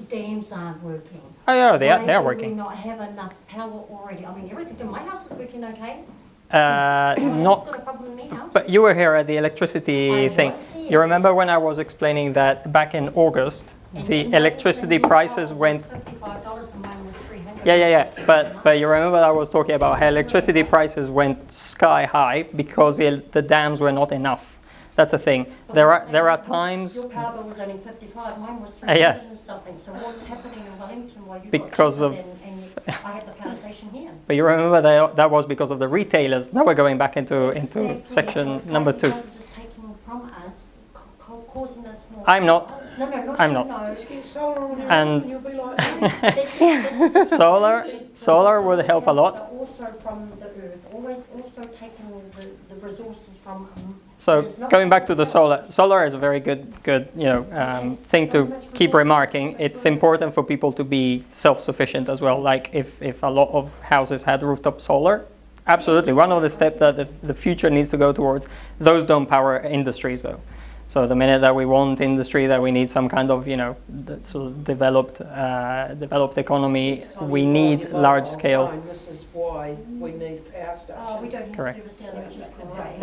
dams aren't working. Oh yeah, they are Why do working. we not have enough power already? I mean, everything in my house is working okay. Not. I've got a problem in my house. But you were here at the electricity I thing. was here. You remember when I was explaining that back in August, the And electricity my prices bill went. was $55 and mine was $300. Yeah. But you remember I was talking about how electricity prices went sky high because the dams were not enough. That's the thing. But There I'm are saying times your power bill was only 55, mine was Yeah. 300 and something. So what's happening in Wellington while you Because got of- cheaper and I have the power station here? But you remember that was because of the retailers. Now we're going back into Exactly. section So it's number like 2. you guys are just taking from us, causing us more. I'm not. No, not I'm you, not. no. Just get solar on your And- roof and you'll be like, This is- Solar would help a lot. So also from the earth, always also taking the resources from. So It's not going back to the possible. solar is a very good thing to keep remarking. It's important for people to be self-sufficient as well. Like if a lot of houses had rooftop solar, absolutely. One of the steps that the future needs to go towards, those don't power industries though. So the minute that we want industry, that we need some kind of sort of developed economy, we need large scale. This is why we need power station. Oh, we don't have Correct. service down there, which is great.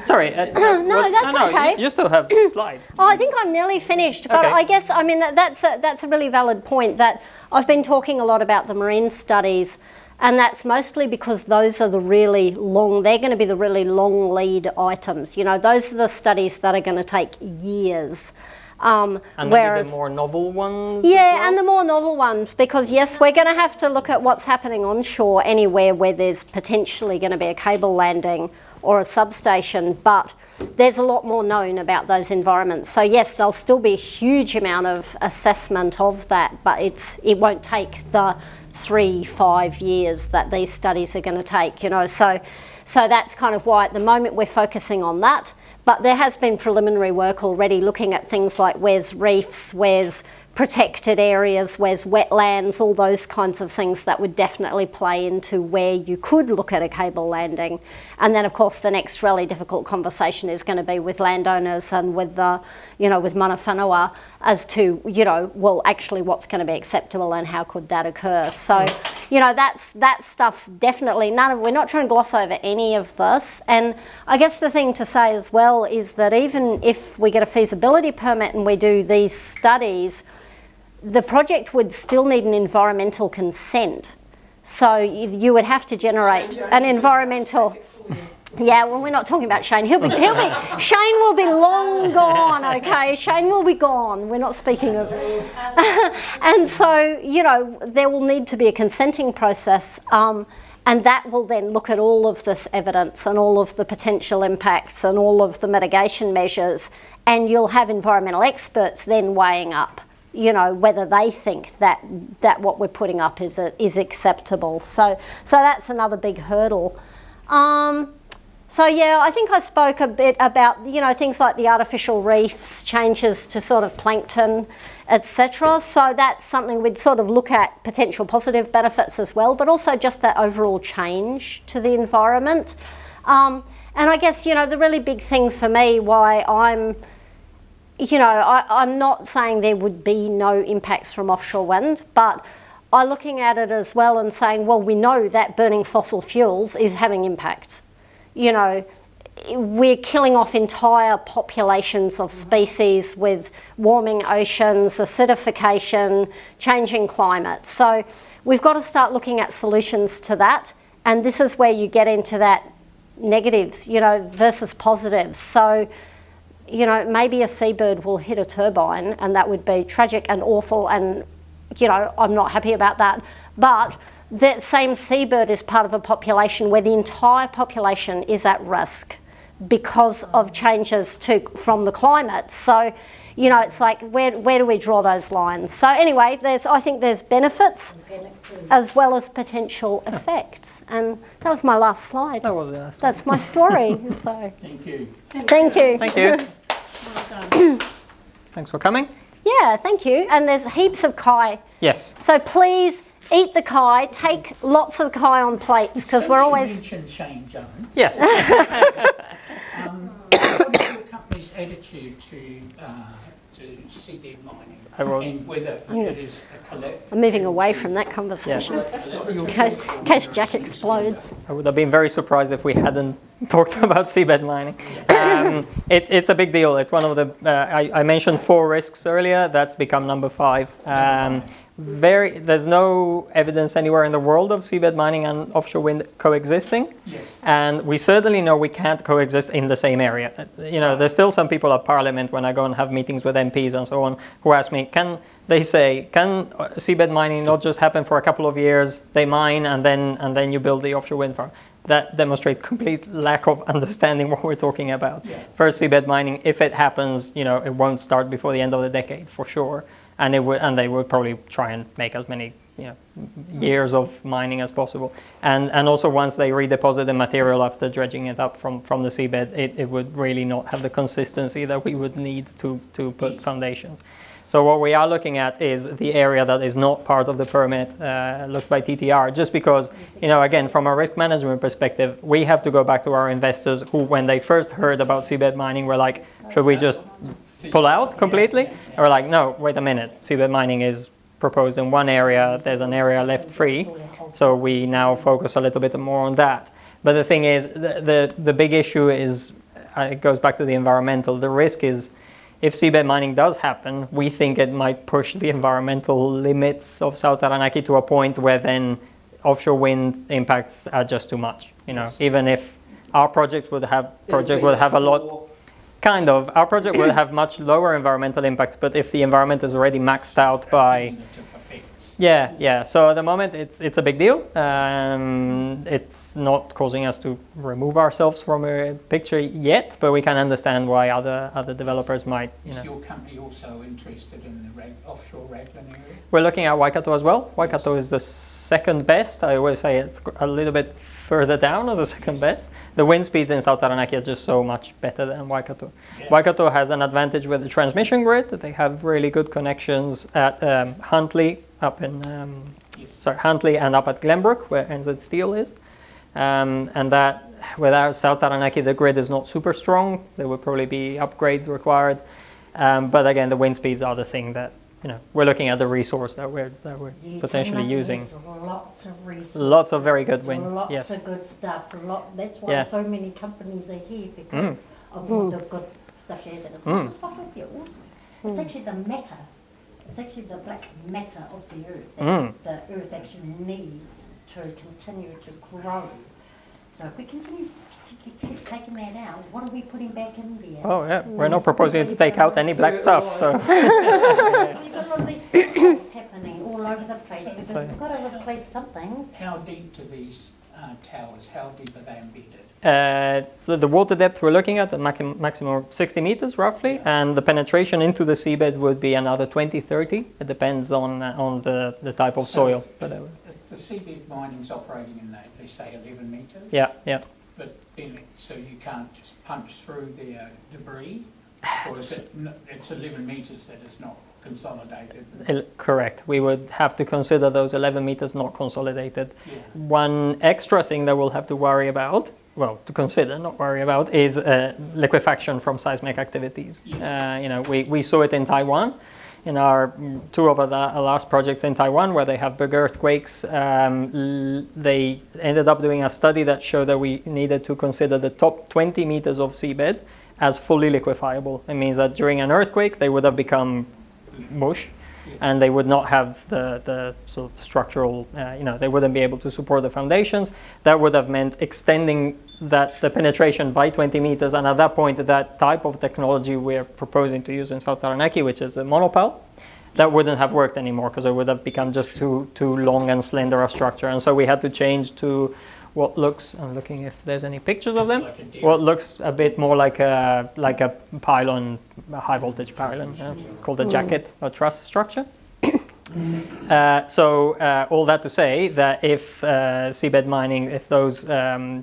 Sorry. No, that's okay. You still have slides. Oh, I think I'm nearly finished, but Okay. I guess, I mean, that's a really valid point, that I've been talking a lot about the marine studies, and that's mostly because those are the really long, they're going to be the really long lead items. You know, those are the studies that are going to take years. And maybe the more novel ones? Yeah, as well? and the more novel ones, because yes, we're going to have to look at what's happening onshore anywhere where there's potentially going to be a cable landing or a substation, but there's a lot more known about those environments. So yes, there'll still be a huge amount of assessment of that, but it won't take the 3-5 years that these studies are going to take, you know. So So that's kind of why at the moment we're focusing on that. But there has been preliminary work already looking at things like where's reefs, where's protected areas, where's wetlands, all those kinds of things that would definitely play into where you could look at a cable landing. And then of course the next really difficult conversation is going to be with landowners and with the, with mana whenua as to, well, actually what's going to be acceptable and how could that occur. So, that stuff's definitely we're not trying to gloss over any of this. And I guess the thing to say as well is that even if we get a feasibility permit and we do these studies, the project would still need an environmental consent. So you would have to generate an environmental... Yeah, well, we're not talking about Shane. Shane will be long gone, okay? Shane will be gone. We're not speaking of... And so, there will need to be a consenting process, and that will then look at all of this evidence and all of the potential impacts and all of the mitigation measures, and you'll have environmental experts then weighing up whether they think that what we're putting up is acceptable. So that's another big hurdle. So yeah, I think I spoke a bit about things like the artificial reefs, changes to sort of plankton, etc. So that's something we'd sort of look at potential positive benefits as well, but also just that overall change to the environment. And I guess the really big thing for me why I'm not saying there would be no impacts from offshore wind, but I'm looking at it as well and saying, well, we know that burning fossil fuels is having impact. We're killing off entire populations of species with warming oceans, acidification, changing climate. So we've got to start looking at solutions to that. And this is where you get into that negatives, versus positives. So maybe a seabird will hit a turbine and that would be tragic and awful and, I'm not happy about that. But that same seabird is part of a population where the entire population is at risk because of changes from the climate. So, it's like, where do we draw those lines? So anyway, I think there's benefits as well as potential effects. And that was my last slide. That was the last one. That's my story. So Thank you. Thank you. Thank you. Thanks for coming. Yeah, thank you. And there's heaps of kai. Yes. So please eat the kai. Take lots of kai on plates because we're always... You mentioned Shane Jones. Yes. What is your company's attitude to seabed mining and whether it is a collective? I'm moving away from that conversation in case Jack explodes. I would have been very surprised if we hadn't talked about seabed mining. It's a big deal. It's one of the, I mentioned 4 risks earlier, that's become number 5. There's no evidence anywhere in the world of seabed mining and offshore wind coexisting. Yes. And we certainly know we can't coexist in the same area. There's still some people at Parliament when I go and have meetings with MPs and so on who ask me, can seabed mining not just happen for a couple of years, they mine and then you build the offshore wind farm? That demonstrates complete lack of understanding what we're talking about. Yeah. First, seabed mining, if it happens, it won't start before the end of the decade for sure. And they would probably try and make as many years of mining as possible. And also once they redeposit the material after dredging it up from the seabed, it would really not have the consistency that we would need to put foundations. So what we are looking at is the area that is not part of the permit looked by TTR, just because, again, from a risk management perspective, we have to go back to our investors who, when they first heard about seabed mining, were like, should we just pull out completely? And we're like, no, wait a minute, seabed mining is proposed in one area, there's an area left free, so we now focus a little bit more on that. But the thing is, the big issue is, it goes back to the environmental, the risk is, if seabed mining does happen, we think it might push the environmental limits of South Taranaki to a point where then offshore wind impacts are just too much. Even if our project would have a lot, our project would have much lower environmental impacts, but if the environment is already maxed out by... Yeah. So at the moment, it's a big deal. It's not causing us to remove ourselves from a picture yet, but we can understand why other developers might. Is your company also interested in the offshore Raglan area? We're looking at Waikato as well. Waikato is the second best. I always say it's a little bit further down as a second best. The wind speeds in South Taranaki are just so much better than Waikato. Yeah. Waikato has an advantage with the transmission grid. They have really good connections at Huntly, Huntly and up at Glenbrook, where NZ Steel is. And that without South Taranaki, the grid is not super strong. There would probably be upgrades required. But again, the wind speeds are the thing that, we're looking at the resource that we're potentially using. Lots of resources. Lots of very good wind. Lots Yes. of good stuff. That's why so many companies are here, because of all the good stuff she has. And it's not just fossil fuels. It's actually the matter. It's actually the black matter of the earth that the earth actually needs to continue to grow. So if we continue to keep taking that out, what are we putting back in there? Oh yeah, we're not proposing to take out any black stuff. So. You've got all these sinkholes happening all over the place, because it's got to replace something. How deep do these towers, how deep are they embedded? So the water depth we're looking at, the maximum 60 meters roughly, and the penetration into the seabed would be another 20, 30. It depends on the type of soil. If the seabed mining's operating in that, they say 11 meters? Yeah, yeah. But then, so you can't just punch through the debris? Or is it's 11 meters that is not consolidated? Correct. We would have to consider those 11 meters not consolidated. Yeah. One extra thing that we'll have to worry about, to consider, not worry about, is liquefaction from seismic activities. Yes. We saw it in Taiwan. In our two of our last projects in Taiwan, where they have big earthquakes, they ended up doing a study that showed that we needed to consider the top 20 meters of seabed as fully liquefiable. It means that during an earthquake, they would have become mush, and they would not have the sort of structural, they wouldn't be able to support the foundations. That would have meant extending the penetration by 20 meters, and at that point, that type of technology we're proposing to use in South Taranaki, which is a monopile, that wouldn't have worked anymore, because it would have become just too long and slender a structure. And so we had to change to what looks, I'm looking if there's any pictures of them, what looks a bit more like a pylon, a high voltage pylon. It's called a jacket or truss structure. So all that to say that if seabed mining, if those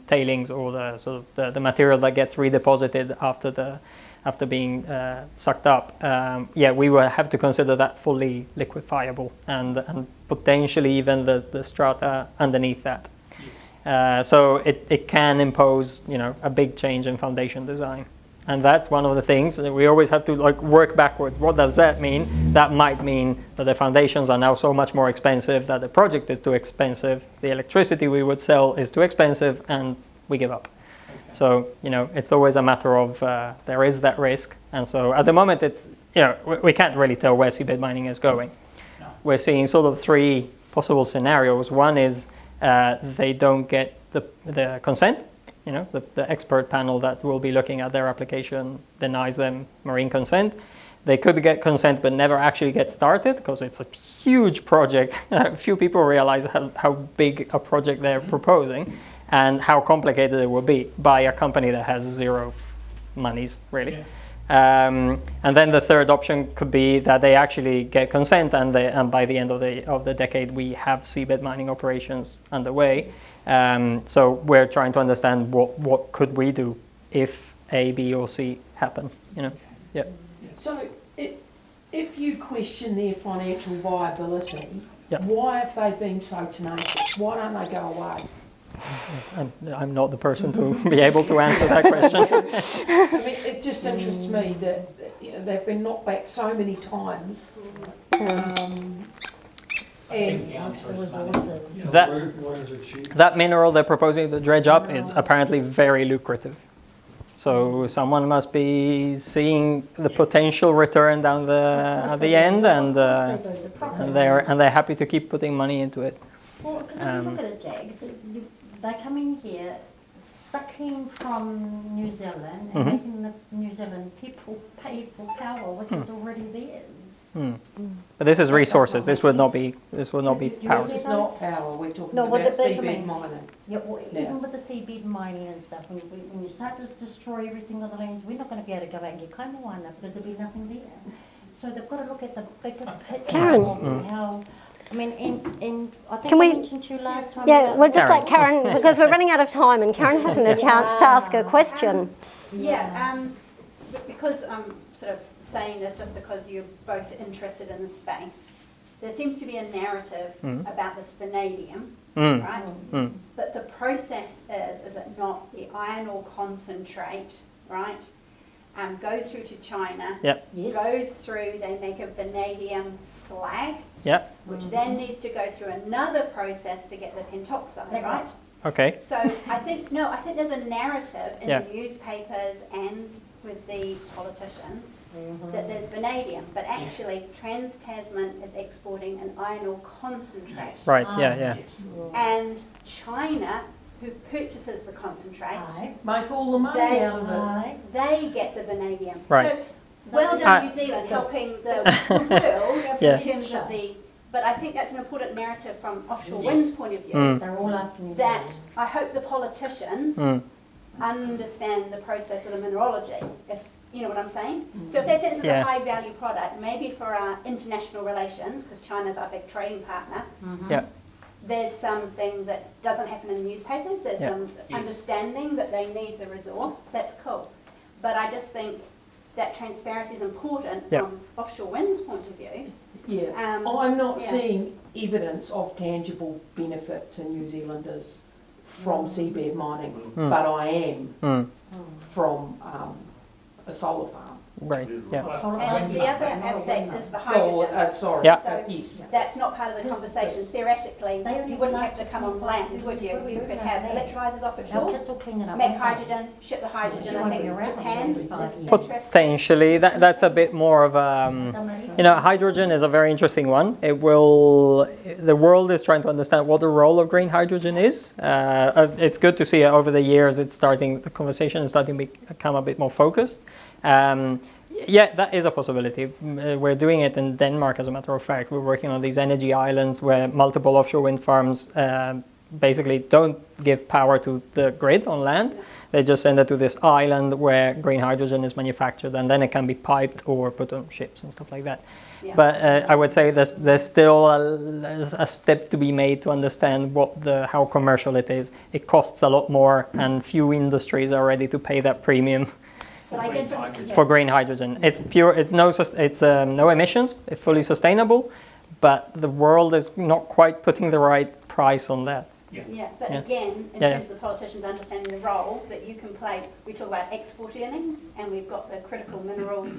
tailings or the sort of the material that gets redeposited after being sucked up, we will have to consider that fully liquefiable and potentially even the strata underneath that. So it can impose, a big change in foundation design. And that's one of the things that we always have to work backwards. What does that mean? That might mean that the foundations are now so much more expensive, that the project is too expensive, the electricity we would sell is too expensive, and we give up. Okay. So, it's always a matter of there is that risk. And so at the moment, it's, we can't really tell where seabed mining is going. No. We're seeing sort of three possible scenarios. One is they don't get the consent. The expert panel that will be looking at their application denies them marine consent. They could get consent but never actually get started, because it's a huge project. Few people realize how big a project they're proposing and how complicated it will be by a company that has zero monies, really. Yeah. And then the third option could be that they actually get consent, and by the end of the decade we have seabed mining operations underway. So we're trying to understand what could we do if A, B, or C happen. Yeah. So if you question their financial viability, yep. Why have they been so tenacious? Why don't they go away? I'm not the person to be able to answer that question. I mean, it just interests me that they've been knocked back so many times. And the resources. That mineral they're proposing to dredge up is apparently very lucrative. So someone must be seeing the potential return down at the end, and they're happy to keep putting money into it. Well, because if you look at it, Jags, they come in here sucking from New Zealand and making the New Zealand people pay for power, which is already theirs. But this is resources. This would not be power. This is not power. We're talking about seabed mining. Yeah, well, even with the seabed mining and stuff, when you start to destroy everything on the lands, we're not going to be able to go out and get Kaimoana because there'll be nothing there. So they've got to look at the bigger picture of how I mean, and I think Can we- I mentioned to you last time. Yeah, we'll just Karen. let Karen, because we're running out of time and Karen hasn't a chance to ask a question. Because I'm sort of saying this just because you're both interested in the space, there seems to be a narrative about this vanadium, right? But the process is it not the iron ore concentrate, right? Goes through to China, Yep. Yes. goes through, they make a vanadium slag, Yep. which then needs to go through another process to get the pentoxide, That's right? Okay. So I think there's a narrative in Yeah. the newspapers and with the politicians that there's vanadium, but actually Trans-Tasman is exporting an iron ore concentrate. Right. Yeah. Yes. And China, who purchases the concentrate, Aye. Make all the money They- out of it. Aye. they get the vanadium. Right. So well done, New Zealand, helping the world Yeah. in terms of the. But I think that's an important narrative from offshore Yes. wind's point of view. They're all after New That Zealand. I hope the politicians understand the process of the mineralogy, if you know what I'm saying. So if they think this is Yeah. a high value product, maybe for our international relations, because China's our big trading partner, Yeah. there's something that doesn't happen in the newspapers, there's Yeah. some understanding that they need the resource, that's cool. But I just think that transparency is important Yeah. from offshore wind's point of view. Yeah, I'm not yeah. seeing evidence of tangible benefit to New Zealanders from seabed mining, but I am from a solar farm. Right. Yeah. And the other aspect is the Oh, hydrogen. sorry, Yeah. So yes. that's not part of the conversation. Theoretically, They only you wouldn't have last to come on land, would you? You could have electrolyzers off at Our shore, kids will clean it up. make won't they? hydrogen, ship the hydrogen. I think Japan is interested. Potentially, that's a bit more of a. Hydrogen is a very interesting one. The world is trying to understand what the role of green hydrogen is. It's good to see over the years the conversation is starting to become a bit more focused. Yeah, that is a possibility. We're doing it in Denmark, as a matter of fact. We're working on these energy islands where multiple offshore wind farms basically don't give power to the grid on land. They just send it to this island where green hydrogen is manufactured, and then it can be piped or put on ships and stuff like that. Yeah. But I would say there's still a step to be made to understand how commercial it is. It costs a lot more, and few industries are ready to pay that premium But I guess for green hydrogen. It's pure. It's no emissions. It's fully sustainable, but the world is not quite putting the right price on that. Yeah, but Yeah. again, in Yeah, terms of the politicians understanding the role that you can play, we talk about export earnings, and we've got the critical minerals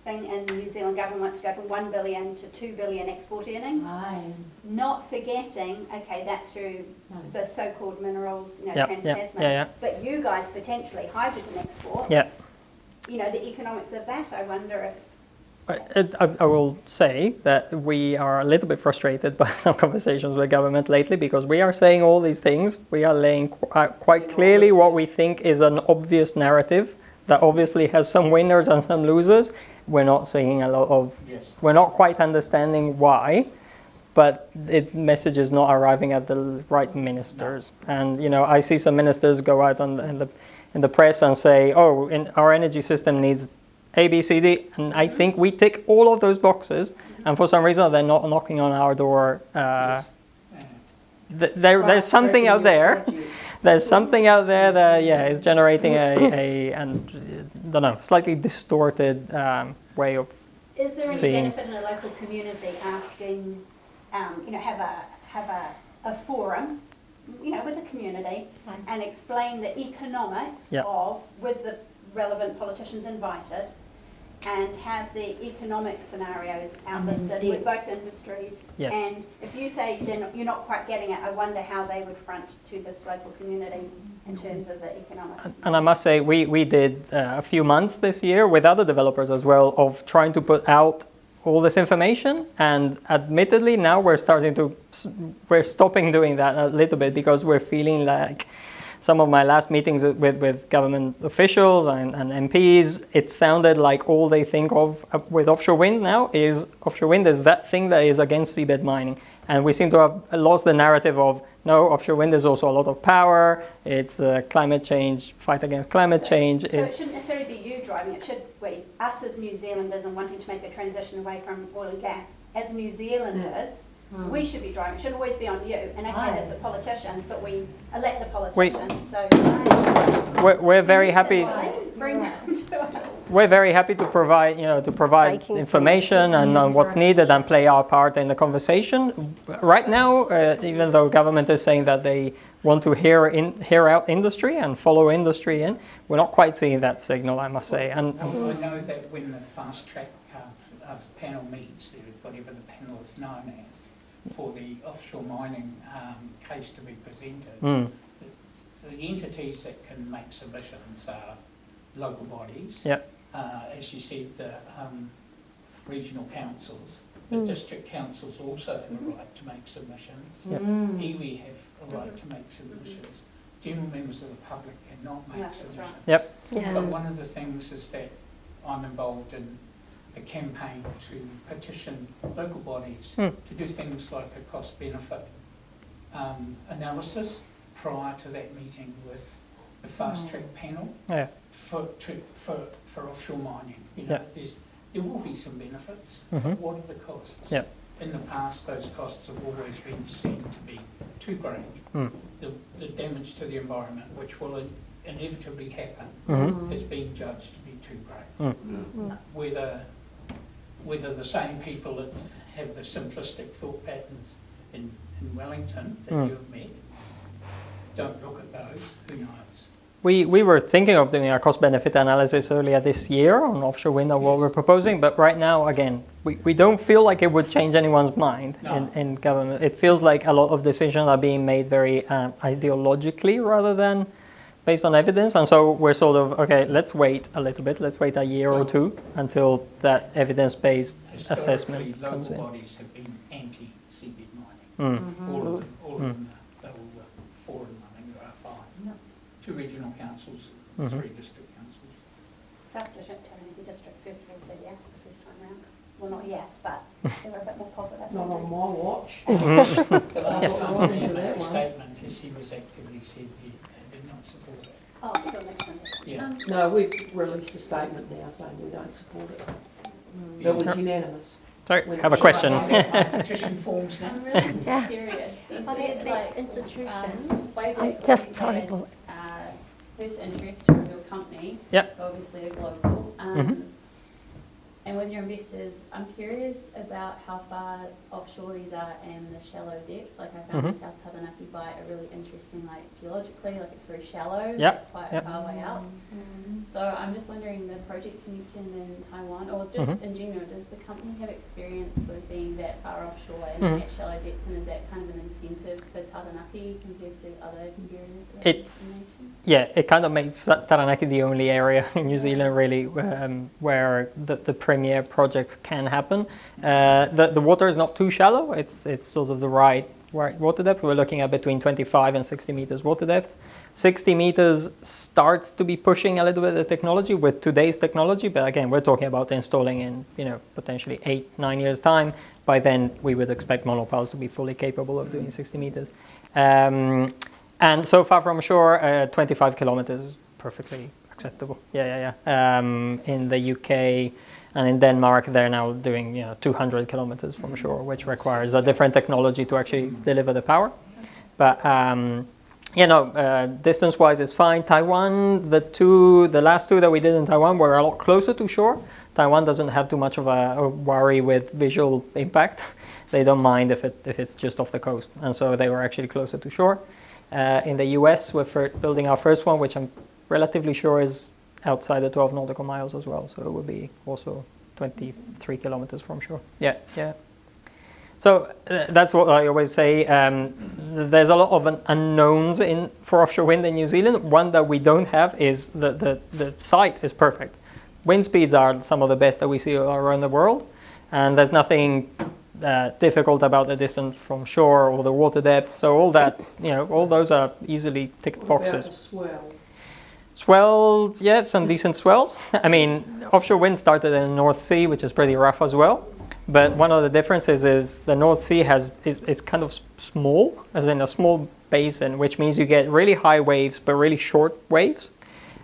thing, and the New Zealand government wants to go from 1 billion to 2 billion export earnings. Aye. Not forgetting, okay, that's through the so-called minerals, Yeah, Trans-Tasman. yeah. But you guys potentially hydrogen exports. Yeah. The economics of that, I wonder if. I will say that we are a little bit frustrated by some conversations with government lately, because we are saying all these things. We are laying quite clearly what we think is an obvious narrative that obviously has some winners and some losers. We're not seeing a lot of. Yes. We're not quite understanding why, but its message is not arriving at the right ministers. And I see some ministers go out in the press and say, "Oh, our energy system needs A, B, C, D," and I think we tick all of those boxes. And for some reason, they're not knocking on our door. Yes. There's something out there. There's something out there that is generating don't know, slightly distorted way of. Is there any seeing. benefit in a local community asking, have a forum, with the community and explain the economics Yeah. of, with the relevant politicians invited, and have the economic scenarios outlisted with both industries? Yes. And if you say you're not quite getting it, I wonder how they would front to this local community in terms of the economics. And I must say, we did a few months this year with other developers as well of trying to put out all this information. And admittedly, now we're stopping doing that a little bit, because we're feeling like some of my last meetings with government officials and MPs, it sounded like all they think of with offshore wind now is offshore wind is that thing that is against seabed mining. And we seem to have lost the narrative of, no, offshore wind is also a lot of power, it's climate change, fight against climate change. So it shouldn't necessarily be you driving it, should we, us as New Zealanders and wanting to make a transition away from oil and gas, as New Zealanders, We should be driving. It shouldn't always be on you. And okay, there's the politicians, but we elect the Wait. politicians. So We're very happy. bring them to us. We're very happy to provide, Breaking information and on what's needed and play our part in the conversation. Right now, even though government is saying that they want to hear out industry and follow industry in, we're not quite seeing that signal, I must say. And I know that when the fast track panel meets, whatever the panel is known as, for the offshore mining case to be presented, the entities that can make submissions are local bodies. Yep. As you said, the regional councils. The district councils also have a right to make submissions. Yep. Iwi have a right to make submissions. General members of the public cannot make that's submissions. right. Yep. Yeah. But one of the things is that I'm involved in a campaign to petition local bodies to do things like a cost-benefit analysis prior to that meeting with the fast-track panel Yeah. for offshore mining. Yeah. There will be some benefits. Mhm. What are the costs? Yeah. In the past, those costs have always been seen to be too great. The damage to the environment, which will inevitably happen, has been judged to be too great. Whether the same people that have the simplistic thought patterns in Wellington that you have met don't look at those, who knows? We were thinking of doing a cost-benefit analysis earlier this year on offshore wind and what we're proposing, but right now, again, we don't feel like it would change anyone's mind in government. It feels like a lot of decisions are being made very ideologically rather than based on evidence, and so we're sort of, okay, let's wait a little bit, let's wait a year or two until that evidence-based assessment comes in. Local bodies have been anti-seabed mining. All of them, they all were for and I think there are 5. Two regional councils, 3 district councils. South Taranaki District first of all said yes the first time round. Well, not yes, but they were a bit more positive. Not on my watch. The last Yes. time he made a statement, as he was actively said he did not support it. Oh, Phil Nixon. Yeah. No, we've released a statement now saying we don't support it. It was unanimous. Sorry, I have a question. Petition forms now. I'm really Yeah. curious. Is Are they it big like institution? way I'm back just when sorry, you Bullet. had, first interest from your company? Yep. Obviously a global. And with your investors, I'm curious about how far offshore these are and the shallow depth. Like I found the South Taranaki Bight a really interesting, like geologically, like it's very shallow, Yep, quite yep. far way out. So I'm just wondering, the projects you mentioned in Taiwan, or just in general, does the company have experience with being that far offshore and at shallow depth, and is that kind of an incentive for Taranaki compared to other areas? of the It's- nation? Yeah, it kind of makes Taranaki the only area in New Zealand really where the premier project can happen. The water is not too shallow. It's sort of the right water depth. We're looking at between 25 and 60 meters water depth. 60 meters starts to be pushing a little bit the technology with today's technology, but again, we're talking about installing in potentially 8-9 years time. By then, we would expect monopiles to be fully capable of doing 60 meters. And so far from shore, 25 kilometers is perfectly acceptable. Yeah. In the UK and in Denmark, they're now doing 200 kilometers from shore, which requires a different technology to actually deliver the power. But distance-wise, it's fine. Taiwan, the last two that we did in Taiwan were a lot closer to shore. Taiwan doesn't have too much of a worry with visual impact. They don't mind if it's just off the coast, and so they were actually closer to shore. In the US, we're building our first one, which I'm relatively sure is outside the 12 nautical miles as well. So it will be also 23 kilometers from shore. Yeah. So that's what I always say. There's a lot of unknowns for offshore wind in New Zealand. One that we don't have is the site is perfect. Wind speeds are some of the best that we see around the world, and there's nothing difficult about the distance from shore or the water depth. So all that, all those are easily ticked boxes. What about the swell? Swell, yeah, some decent swells. I mean, offshore wind started in the North Sea, which is pretty rough as well. But one of the differences is the North Sea is kind of small, as in a small basin, which means you get really high waves, but really short waves.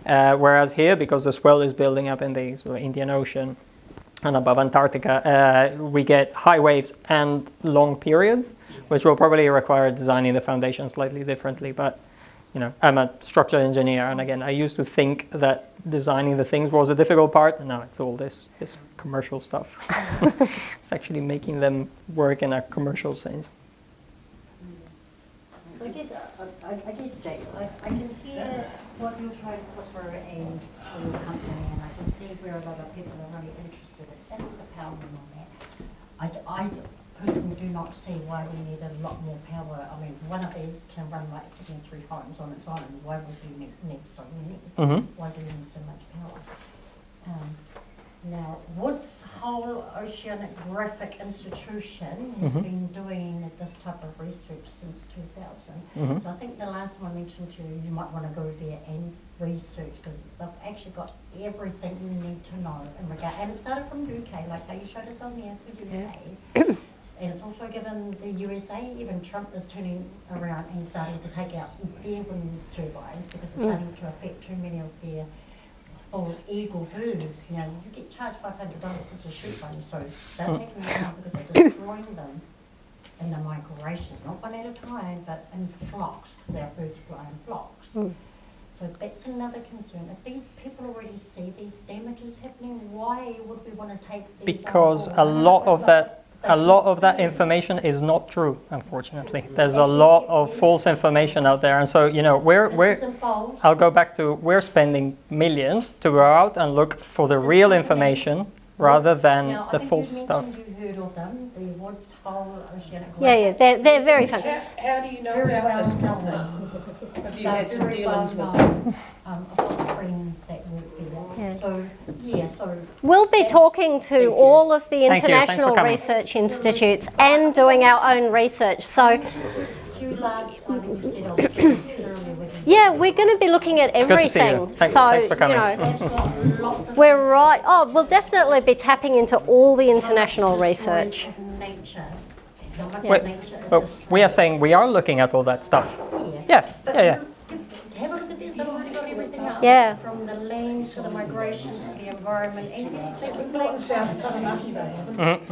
Whereas here, because the swell is building up in the Indian Ocean, and above Antarctica, we get high waves and long periods, which will probably require designing the foundation slightly differently. But I'm a structural engineer, and again, I used to think that designing the things was a difficult part, and now it's all this commercial stuff. It's actually making them work in a commercial sense. So I guess, Jax, I can hear what you're trying to put through and for your company, and I can see where a lot of people are really interested in the power and all that. I personally do not see why we need a lot more power. I mean, one of these can run like 73 homes on its own. Why would we need so many? Why do we need so much power? Now, Woods Hole Oceanographic Institution has been doing this type of research since 2000. So I think the last time I mentioned to you, you might want to go there and research, because they've actually got everything you need to know in regard. And it started from UK, like how you showed us on there for UK. And it's also given the USA, even Trump is turning around and starting to take out their wind turbines because it's starting to affect too many of their bald eagle birds. You get charged $500 to shoot one, so they're taking them out because they're destroying them in the migrations, not one at a time, but in flocks, because our birds fly in flocks. So that's another concern. If these people already see these damages happening, why would we want to take these? Because a lot of that information is not true, unfortunately. There's a lot of false information out there, and so I'll go back to, we're spending millions to go out and look for the real information rather than the false stuff. You heard of them, the Woods Hole Oceanographic. Yeah, they're very fun. How do you know Very about well this known. company? Have you They're had some very dealings well with them? known. I've got friends that work there. Yeah. So We'll be talking to all of the Thank you. Thanks for international coming. research institutes and doing our own research. So, two last, I think you said I was very thoroughly with you. yeah, we're going to be looking at Good to see you. everything. Thanks for coming. They've got lots of We're right. Oh, we'll definitely be tapping into all the international research. nature. How much Wait, nature it but destroys. we are saying we are looking at all that stuff. Yeah. Have a look at this, they've already got everything up. Yeah. From the land to the migration to the environment, and yes, they Not in South Taranaki, they haven't.